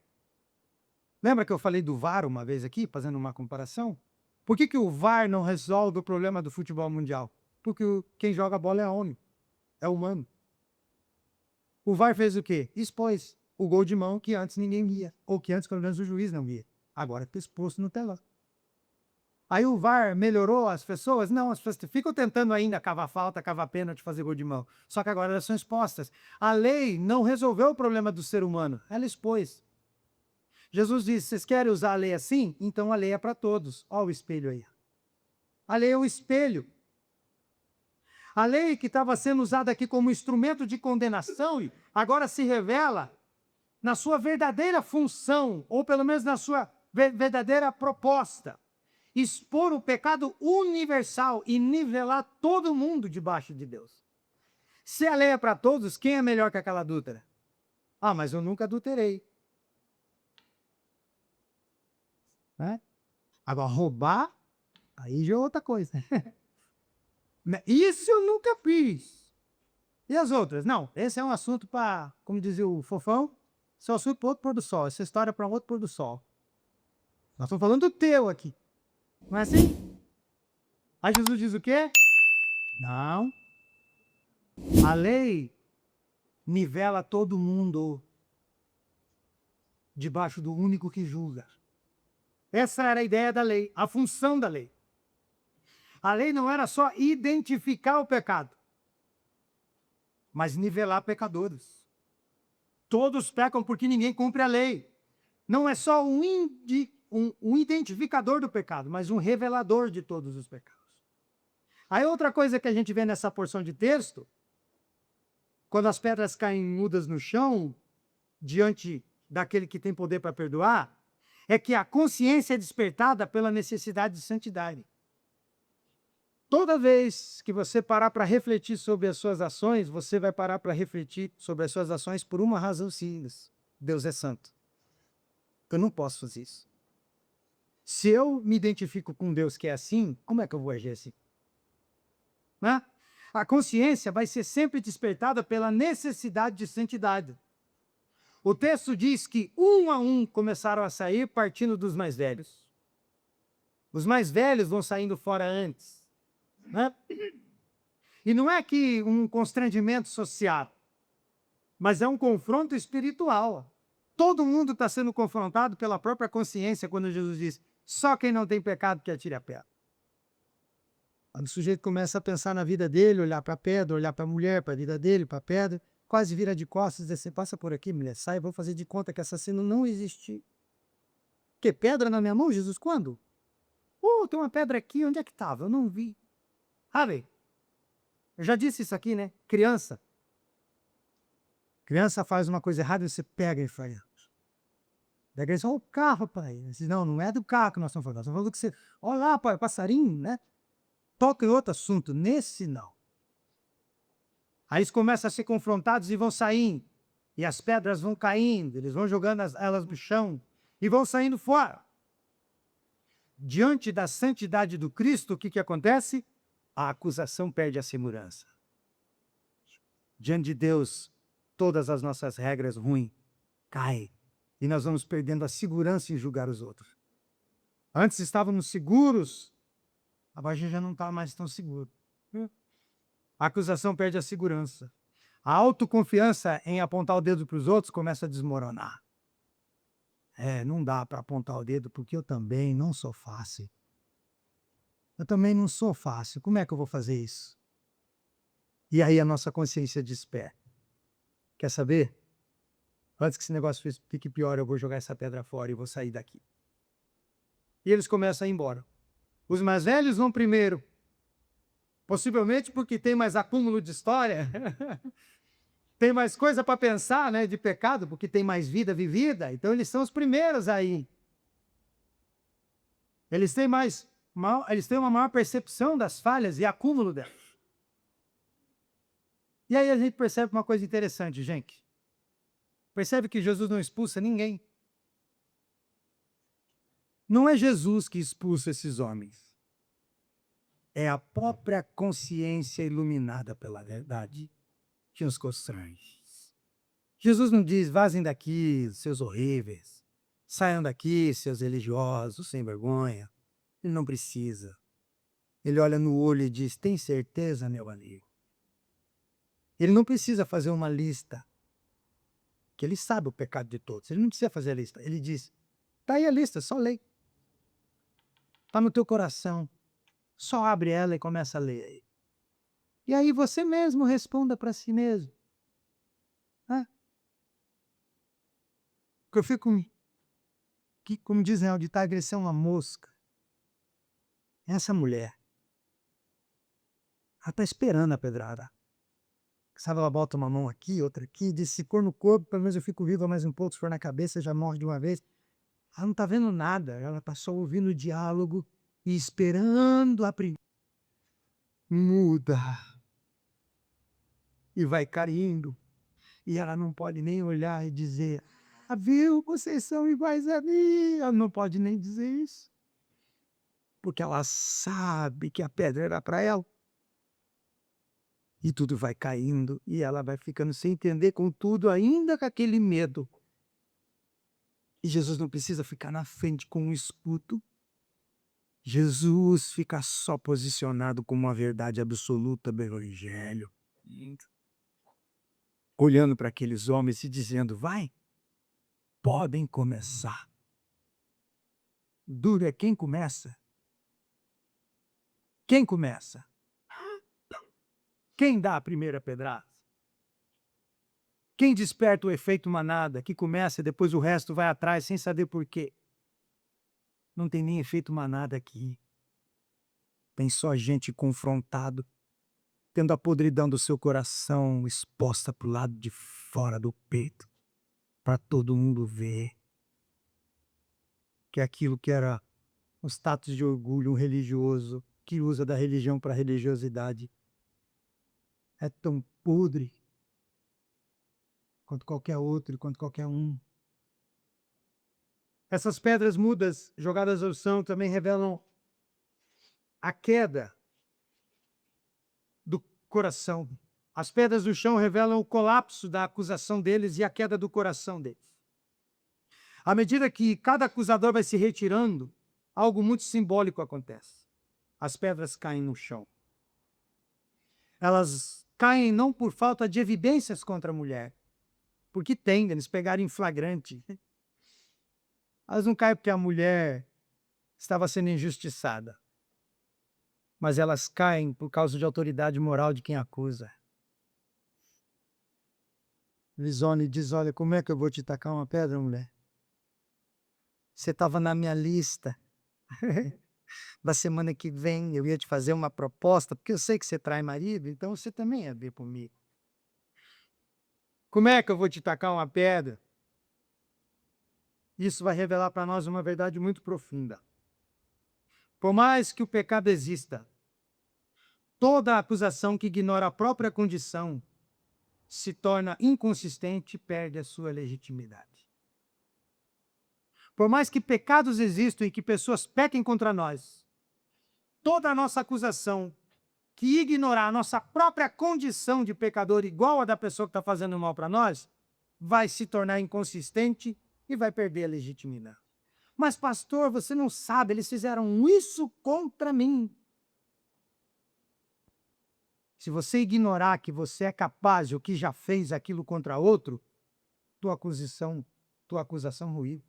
Lembra que eu falei do VAR uma vez aqui, fazendo uma comparação? Por que o VAR não resolve o problema do futebol mundial? Porque quem joga bola é homem, é humano. O VAR fez o quê? Expôs o gol de mão que antes ninguém via, ou que antes pelo menos o juiz não via. Agora está exposto no telão. Aí o VAR melhorou as pessoas? Não, as pessoas ficam tentando ainda cavar falta, cavar pênalti, fazer gol de mão. Só que agora elas são expostas. A lei não resolveu o problema do ser humano, ela expôs. Jesus disse, vocês querem usar a lei assim? Então a lei é para todos. Olha o espelho aí. A lei é o espelho. A lei que estava sendo usada aqui como instrumento de condenação, agora se revela na sua verdadeira função, ou pelo menos na sua verdadeira proposta. Expor o pecado universal e nivelar todo mundo debaixo de Deus. Se a lei é para todos, quem é melhor que aquela adúltera? Ah, mas eu nunca adulterei. Né? Agora, roubar, aí já é outra coisa. Isso eu nunca fiz. E as outras? Não, esse é um assunto para, como dizia o Fofão, esse é um assunto para outro pôr do sol, essa história é para outro pôr do sol. Nós estamos falando do teu aqui. Não é assim? Aí Jesus diz o quê? Não. A lei nivela todo mundo debaixo do único que julga. Essa era a ideia da lei, a função da lei. A lei não era só identificar o pecado, mas nivelar pecadores. Todos pecam porque ninguém cumpre a lei. Não é só um identificador do pecado, mas um revelador de todos os pecados. Aí outra coisa que a gente vê nessa porção de texto, quando as pedras caem mudas no chão, diante daquele que tem poder para perdoar, é que a consciência é despertada pela necessidade de santidade. Toda vez que você parar para refletir sobre as suas ações, você vai parar para refletir sobre as suas ações por uma razão simples. Deus é santo. Eu não posso fazer isso. Se eu me identifico com Deus que é assim, como é que eu vou agir assim? Né? A consciência vai ser sempre despertada pela necessidade de santidade. O texto diz que um a um começaram a sair partindo dos mais velhos. Os mais velhos vão saindo fora antes. Né? E não é que um constrangimento social, mas é um confronto espiritual. Todo mundo está sendo confrontado pela própria consciência quando Jesus diz, só quem não tem pecado que atire a pedra. Quando o sujeito começa a pensar na vida dele, olhar para a pedra, olhar para a mulher, para a vida dele, para a pedra, quase vira de costas e diz assim, passa por aqui, mulher, sai, vou fazer de conta que assassino não existe. Que pedra na minha mão, Jesus, quando? Tem uma pedra aqui, onde é que estava? Eu não vi. Sabe? Eu já disse isso aqui, né? Criança. Criança faz uma coisa errada e você pega e faz. Daí eles, o carro, pai. Eu disse, não, não é do carro que nós estamos falando. Nós estamos falando que você. Olha lá, pai, passarinho, né? Toca em outro assunto. Nesse, não. Aí eles começam a ser confrontados e vão saindo. E as pedras vão caindo. Eles vão jogando elas no chão. E vão saindo fora. Diante da santidade do Cristo, o que acontece? A acusação perde a segurança. Diante de Deus, todas as nossas regras ruins caem. E nós vamos perdendo a segurança em julgar os outros. Antes estávamos seguros, agora a gente já não está mais tão seguro. A acusação perde a segurança. A autoconfiança em apontar o dedo para os outros começa a desmoronar. Não dá para apontar o dedo porque eu também não sou fácil. Eu também não sou fácil. Como é que eu vou fazer isso? E aí a nossa consciência desperta. Quer saber? Antes que esse negócio fique pior, eu vou jogar essa pedra fora e vou sair daqui. E eles começam a ir embora. Os mais velhos vão primeiro. Possivelmente porque tem mais acúmulo de história. Tem mais coisa para pensar, né, de pecado, porque tem mais vida vivida. Então eles são os primeiros aí. Eles têm uma maior percepção das falhas e acúmulo delas. E aí a gente percebe uma coisa interessante, gente. Percebe que Jesus não expulsa ninguém. Não é Jesus que expulsa esses homens. É a própria consciência iluminada pela verdade que os constrange. Jesus não diz, vazem daqui, seus horríveis. Saiam daqui, seus religiosos, sem vergonha. Ele não precisa. Ele olha no olho e diz, tem certeza, meu amigo? Ele não precisa fazer uma lista, que ele sabe o pecado de todos. Ele não precisa fazer a lista. Ele diz, está aí a lista, só lê. Está no teu coração. Só abre ela e começa a ler. E aí você mesmo responda para si mesmo. Porque eu fico, como dizem o ditado, isso é uma mosca. Essa mulher, ela está esperando a pedrada. Sabe, ela bota uma mão aqui, outra aqui, diz, se for no corpo, pelo menos eu fico viva mais um pouco, se for na cabeça, já morre de uma vez. Ela não está vendo nada, ela está só ouvindo o diálogo e esperando a primeira. Muda. E vai caindo. E ela não pode nem olhar e dizer, viu, vocês são iguais a mim. Ela não pode nem dizer isso. Porque ela sabe que a pedra era para ela. E tudo vai caindo e ela vai ficando sem entender com tudo, ainda com aquele medo. E Jesus não precisa ficar na frente com um escudo. Jesus fica só posicionado como uma verdade absoluta do Evangelho. Olhando para aqueles homens e dizendo, vai, podem começar. Duro é quem começa. Quem começa? Quem dá a primeira pedrada? Quem desperta o efeito manada, que começa e depois o resto vai atrás sem saber por quê? Não tem nem efeito manada aqui. Tem só gente confrontado, tendo a podridão do seu coração exposta para o lado de fora do peito, para todo mundo ver que aquilo que era um status de orgulho, um religioso, que usa da religião para a religiosidade, é tão podre quanto qualquer outro, quanto qualquer um. Essas pedras mudas jogadas ao chão também revelam a queda do coração. As pedras do chão revelam o colapso da acusação deles e a queda do coração deles. À medida que cada acusador vai se retirando, algo muito simbólico acontece. As pedras caem no chão. Elas caem não por falta de evidências contra a mulher, porque tem, eles pegaram em flagrante. Elas não caem porque a mulher estava sendo injustiçada, mas elas caem por causa de autoridade moral de quem acusa. Lisone diz, olha, como é que eu vou te tacar uma pedra, mulher? Você estava na minha lista. Da semana que vem eu ia te fazer uma proposta, porque eu sei que você trai marido, então você também ia ver comigo. Como é que eu vou te tacar uma pedra? Isso vai revelar para nós uma verdade muito profunda. Por mais que o pecado exista, toda acusação que ignora a própria condição se torna inconsistente e perde a sua legitimidade. Por mais que pecados existam e que pessoas pequem contra nós, toda a nossa acusação que ignorar a nossa própria condição de pecador igual a da pessoa que está fazendo mal para nós, vai se tornar inconsistente e vai perder a legitimidade. Mas, pastor, você não sabe, eles fizeram isso contra mim. Se você ignorar que você é capaz ou que já fez aquilo contra outro, tua acusação ruiu.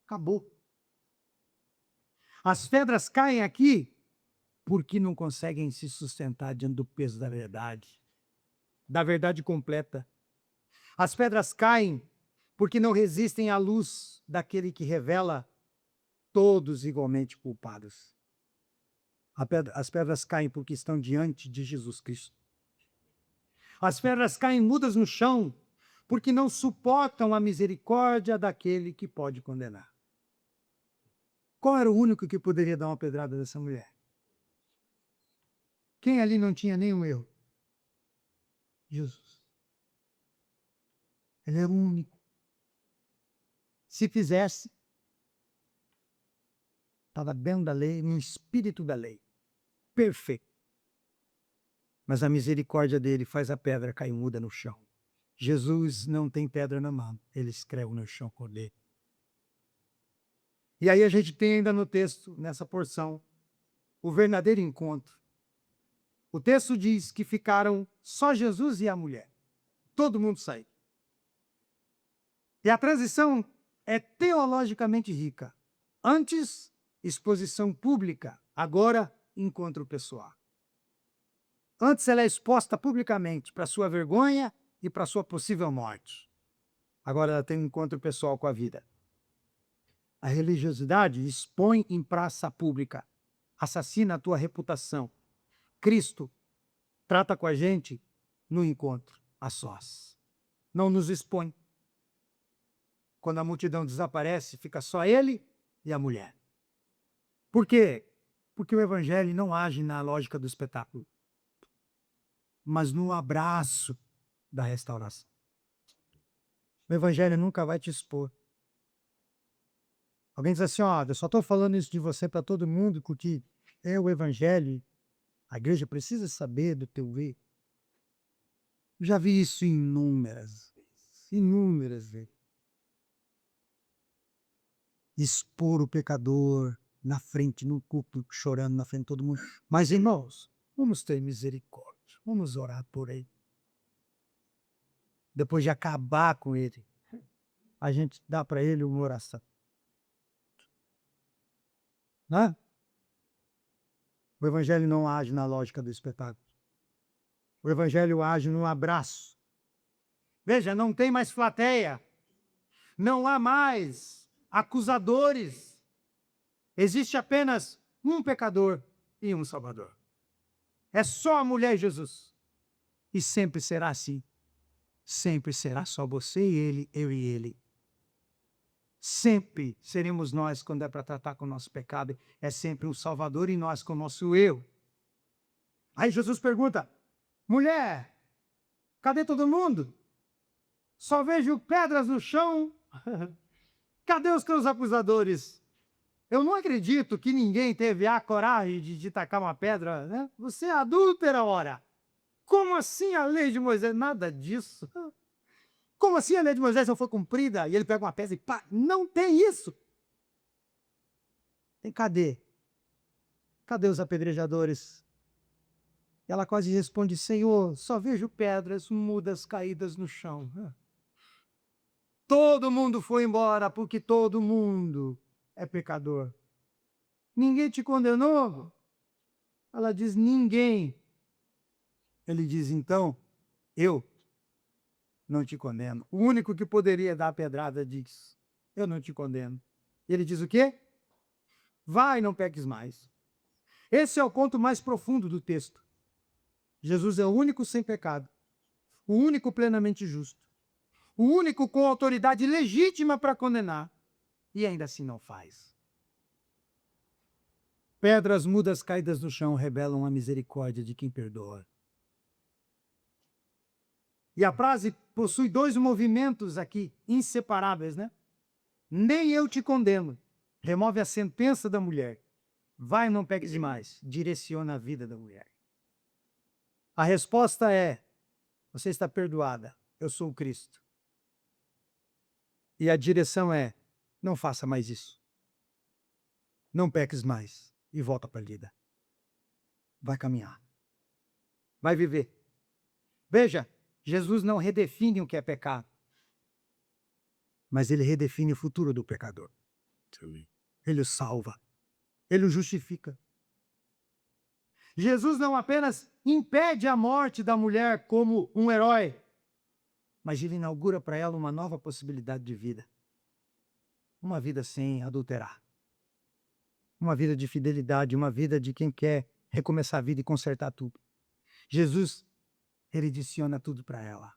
Acabou. As pedras caem aqui porque não conseguem se sustentar diante do peso da verdade completa. As pedras caem porque não resistem à luz daquele que revela todos igualmente culpados. As pedras caem porque estão diante de Jesus Cristo. As pedras caem mudas no chão porque não suportam a misericórdia daquele que pode condenar. Qual era o único que poderia dar uma pedrada dessa mulher? Quem ali não tinha nenhum erro? Jesus. Ele era o único. Se fizesse, estava dentro da lei, no espírito da lei. Perfeito. Mas a misericórdia dele faz a pedra cair muda no chão. Jesus não tem pedra na mão, ele escreve no chão com ele. E aí a gente tem ainda no texto, nessa porção, o verdadeiro encontro. O texto diz que ficaram só Jesus e a mulher. Todo mundo saiu. E a transição é teologicamente rica. Antes, exposição pública. Agora, encontro pessoal. Antes ela é exposta publicamente para sua vergonha e para sua possível morte. Agora ela tem um encontro pessoal com a vida. A religiosidade expõe em praça pública, assassina a tua reputação. Cristo trata com a gente no encontro, a sós. Não nos expõe. Quando a multidão desaparece, fica só ele e a mulher. Por quê? Porque o evangelho não age na lógica do espetáculo, mas no abraço da restauração. O evangelho nunca vai te expor. Alguém diz assim, ó, eu só estou falando isso de você para todo mundo, porque é o evangelho, a igreja precisa saber do teu erro. Já vi isso inúmeras vezes. Expor o pecador na frente, no culto, chorando na frente de todo mundo. Mas, irmãos, vamos ter misericórdia, vamos orar por ele. Depois de acabar com ele, a gente dá para ele uma oração. Né? O evangelho não age na lógica do espetáculo. O evangelho age no abraço. Veja, não tem mais plateia. Não há mais acusadores. Existe apenas um pecador e um salvador. É só a mulher e Jesus. E sempre será assim. Sempre será só você e ele, eu e ele. Sempre seremos nós quando é para tratar com o nosso pecado. É sempre um salvador e nós com o nosso eu. Aí Jesus pergunta, mulher, cadê todo mundo? Só vejo pedras no chão. Cadê os teus acusadores? Eu não acredito que ninguém teve a coragem de tacar uma pedra, né? Você é adúltera, ora. Como assim a lei de Moisés? Nada disso. Como assim a lei de Moisés não foi cumprida? E ele pega uma pedra e pá, não tem isso. Tem cadê? Cadê os apedrejadores? E ela quase responde, Senhor, só vejo pedras mudas caídas no chão. Todo mundo foi embora porque todo mundo é pecador. Ninguém te condenou? Ela diz, ninguém. Ele diz, então, eu não te condeno. O único que poderia dar a pedrada diz, eu não te condeno. E ele diz o quê? vai e não peques mais. Esse é o ponto mais profundo do texto. Jesus é o único sem pecado, o único plenamente justo, o único com autoridade legítima para condenar, e ainda assim não faz. Pedras mudas caídas no chão revelam a misericórdia de quem perdoa. E a frase possui dois movimentos aqui, inseparáveis, né? Nem eu te condeno. Remove a sentença da mulher. Vai, não peques demais. Direciona a vida da mulher. A resposta é: você está perdoada. Eu sou o Cristo. E a direção é: não faça mais isso. Não peques mais. E volta para a lida. Vai caminhar. Vai viver. Veja, Jesus não redefine o que é pecado, mas ele redefine o futuro do pecador. Ele o salva. Ele o justifica. Jesus não apenas impede a morte da mulher como um herói, mas ele inaugura para ela uma nova possibilidade de vida. Uma vida sem adulterar. Uma vida de fidelidade, uma vida de quem quer recomeçar a vida e consertar tudo. Jesus rediciona tudo para ela.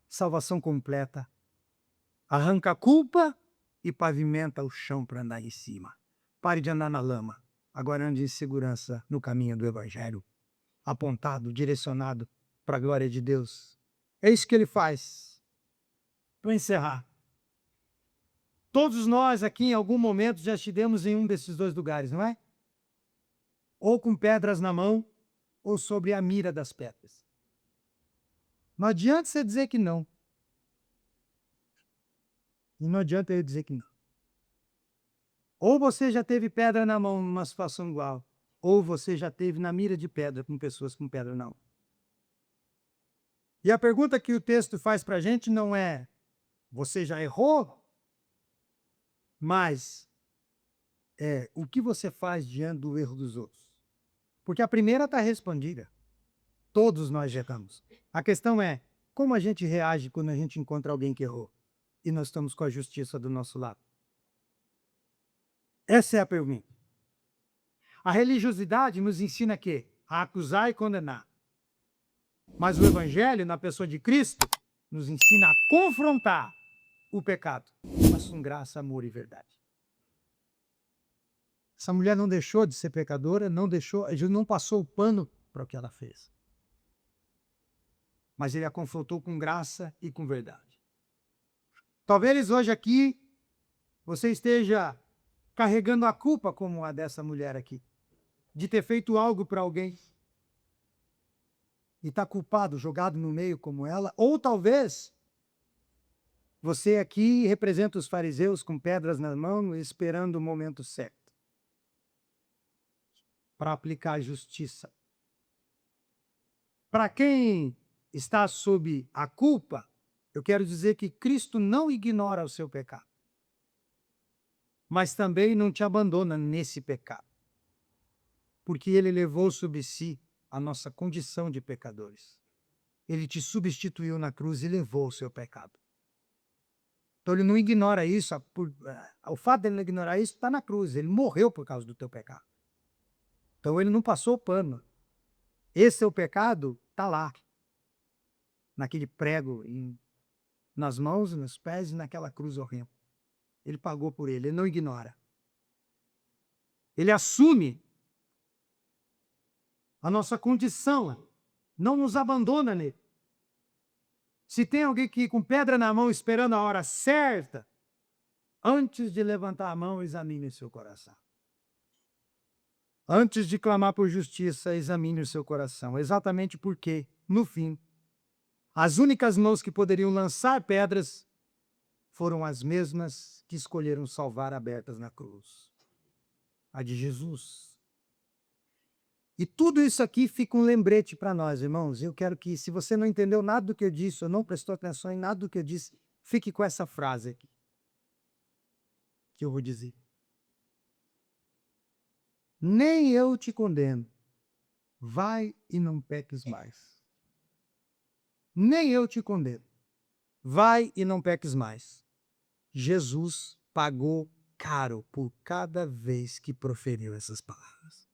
Salvação completa. Arranca a culpa e pavimenta o chão para andar em cima. Pare de andar na lama. Agora ande em segurança no caminho do Evangelho, apontado, direcionado para a glória de Deus. É isso que ele faz. Para encerrar. Todos nós aqui, em algum momento, já estivemos em um desses dois lugares, não é? Ou com pedras na mão, ou sobre a mira das pedras. Não adianta você dizer que não. E não adianta eu dizer que não. Ou você já teve pedra na mão numa situação igual, ou você já teve na mira de pedra com pessoas com pedra na mão. E a pergunta que o texto faz para a gente não é: você já errou? Mas é: o que você faz diante do erro dos outros? Porque a primeira está respondida. Todos nós erramos. A questão é: como a gente reage quando a gente encontra alguém que errou e nós estamos com a justiça do nosso lado? Essa é a pergunta. A religiosidade nos ensina a acusar e condenar. Mas o Evangelho, na pessoa de Cristo, nos ensina a confrontar o pecado, mas com graça, amor e verdade. Essa mulher não deixou de ser pecadora, Jesus não passou o pano para o que ela fez. Mas ele a confrontou com graça e com verdade. Talvez hoje aqui você esteja carregando a culpa, como a dessa mulher aqui, de ter feito algo para alguém e está culpado, jogado no meio como ela, ou talvez você aqui representa os fariseus com pedras na mão, esperando o momento certo para aplicar a justiça. Para quem está sob a culpa, eu quero dizer que Cristo não ignora o seu pecado, mas também não te abandona nesse pecado, porque ele levou sobre si a nossa condição de pecadores. Ele te substituiu na cruz e levou o seu pecado. Então ele não ignora isso. O fato de ele não ignorar isso está na cruz. Ele morreu por causa do teu pecado. Então ele não passou o pano. Esse seu pecado está lá, naquele prego, nas mãos, nos pés e naquela cruz horrível. Ele pagou por ele não ignora. Ele assume a nossa condição, não nos abandona nele. Se tem alguém que com pedra na mão esperando a hora certa, antes de levantar a mão, examine o seu coração. Antes de clamar por justiça, examine o seu coração. Exatamente porque, no fim, as únicas mãos que poderiam lançar pedras foram as mesmas que escolheram salvar abertas na cruz. A de Jesus. E tudo isso aqui fica um lembrete para nós, irmãos. Eu quero que, se você não entendeu nada do que eu disse, ou não prestou atenção em nada do que eu disse, fique com essa frase aqui, que eu vou dizer. Nem eu te condeno. Vai e não peques mais. Nem eu te condeno. Vai e não peques mais. Jesus pagou caro por cada vez que proferiu essas palavras.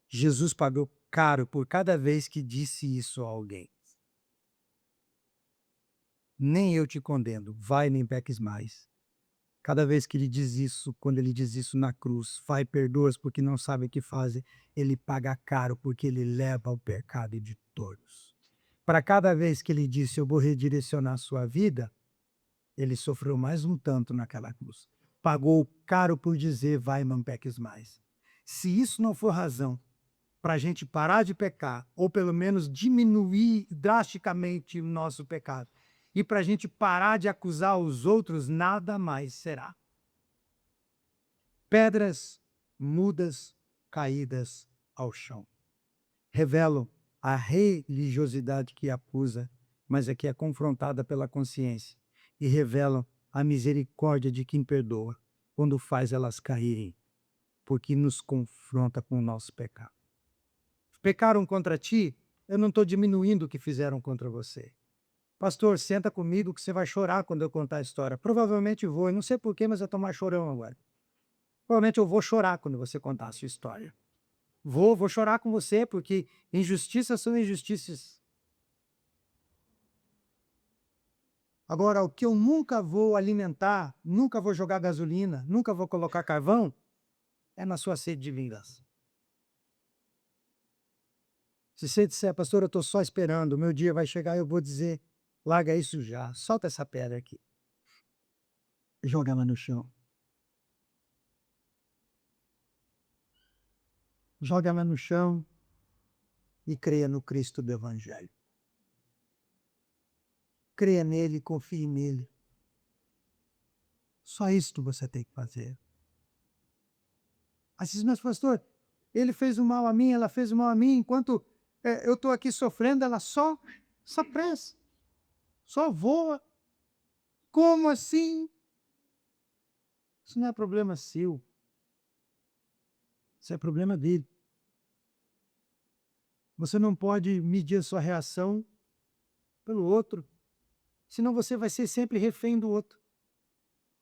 Jesus pagou caro por cada vez que disse isso a alguém. Nem eu te condeno, vai, nem peques mais. Cada vez que ele diz isso, quando ele diz isso na cruz, vai, perdoas porque não sabem o que fazem, ele paga caro porque ele leva o pecado de todos. Para cada vez que ele disse, eu vou redirecionar a sua vida, ele sofreu mais um tanto naquela cruz. Pagou caro por dizer, vai, não peques mais. Se isso não for razão para a gente parar de pecar, ou pelo menos diminuir drasticamente o nosso pecado, e para a gente parar de acusar os outros, nada mais será. Pedras mudas caídas ao chão revelam a religiosidade que acusa, mas é que é confrontada pela consciência, e revelam a misericórdia de quem perdoa, quando faz elas caírem, porque nos confronta com o nosso pecado. Pecaram contra ti, eu não estou diminuindo o que fizeram contra você. Pastor, senta comigo que você vai chorar quando eu contar a história. Provavelmente vou, eu não sei porquê, mas eu estou mais chorão agora. Provavelmente eu vou chorar quando você contar a sua história. Vou chorar com você, porque injustiças são injustiças. Agora, o que eu nunca vou alimentar, nunca vou jogar gasolina, nunca vou colocar carvão, é na sua sede de vingança. Se você disser, pastor, eu estou só esperando, o meu dia vai chegar, eu vou dizer, larga isso já, solta essa pedra aqui. Joga ela no chão. Joga ela no chão e creia no Cristo do Evangelho. Creia nele, confie nele. Só isso que você tem que fazer. Aí você diz, mas pastor, ele fez o mal a mim, ela fez o mal a mim, enquanto eu estou aqui sofrendo, ela só pressa, só voa. Como assim? Isso não é problema seu. Isso é problema dele. Você não pode medir a sua reação pelo outro, senão você vai ser sempre refém do outro.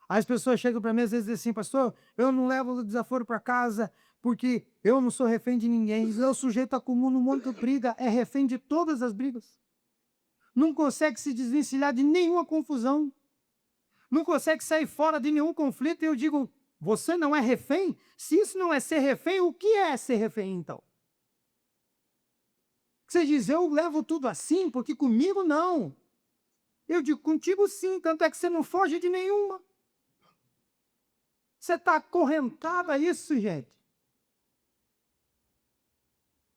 As pessoas chegam para mim às vezes e dizem assim, pastor, eu não levo o desaforo para casa porque eu não sou refém de ninguém. O sujeito acumula um monte de briga, é refém de todas as brigas. Não consegue se desvencilhar de nenhuma confusão. Não consegue sair fora de nenhum conflito. E eu digo, você não é refém? Se isso não é ser refém, o que é ser refém então? Você diz, eu levo tudo assim, porque comigo não. Eu digo, contigo sim, tanto é que você não foge de nenhuma. Você está acorrentado a isso, gente.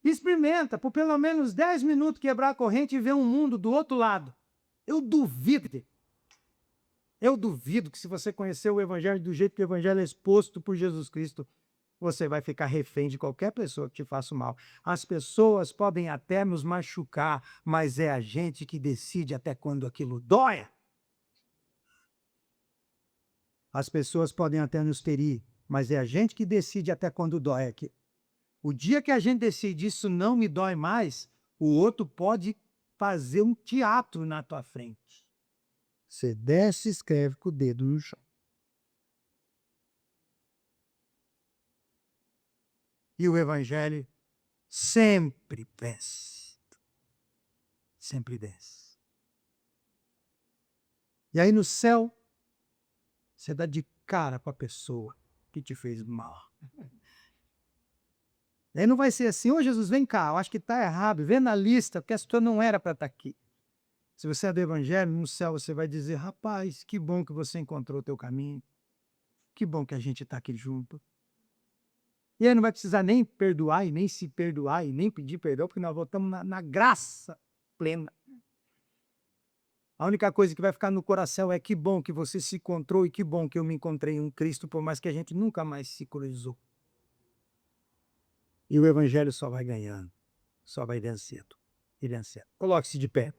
Experimenta, por pelo menos 10 minutos, quebrar a corrente e ver um mundo do outro lado. Eu duvido que se você conhecer o Evangelho do jeito que o Evangelho é exposto por Jesus Cristo, você vai ficar refém de qualquer pessoa que te faça mal. As pessoas podem até nos machucar, mas é a gente que decide até quando aquilo dói. As pessoas podem até nos ferir, mas é a gente que decide até quando dói aqui. O dia que a gente decide isso não me dói mais, o outro pode fazer um teatro na tua frente. Você desce e escreve com o dedo no chão. E o Evangelho sempre vence. Sempre desce. E aí no céu, você dá de cara com a pessoa que te fez mal. E aí não vai ser assim, ô Jesus, vem cá, eu acho que está errado, vê na lista, porque a pessoa não era para estar aqui. Se você é do Evangelho, no céu você vai dizer, rapaz, que bom que você encontrou o teu caminho, que bom que a gente está aqui junto. E aí não vai precisar nem perdoar, e nem se perdoar, e nem pedir perdão, porque nós voltamos na graça plena. A única coisa que vai ficar no coração é que bom que você se encontrou e que bom que eu me encontrei em um Cristo, por mais que a gente nunca mais se cruzou. E o Evangelho só vai ganhando, só vai vencendo e vencendo. Coloque-se de pé.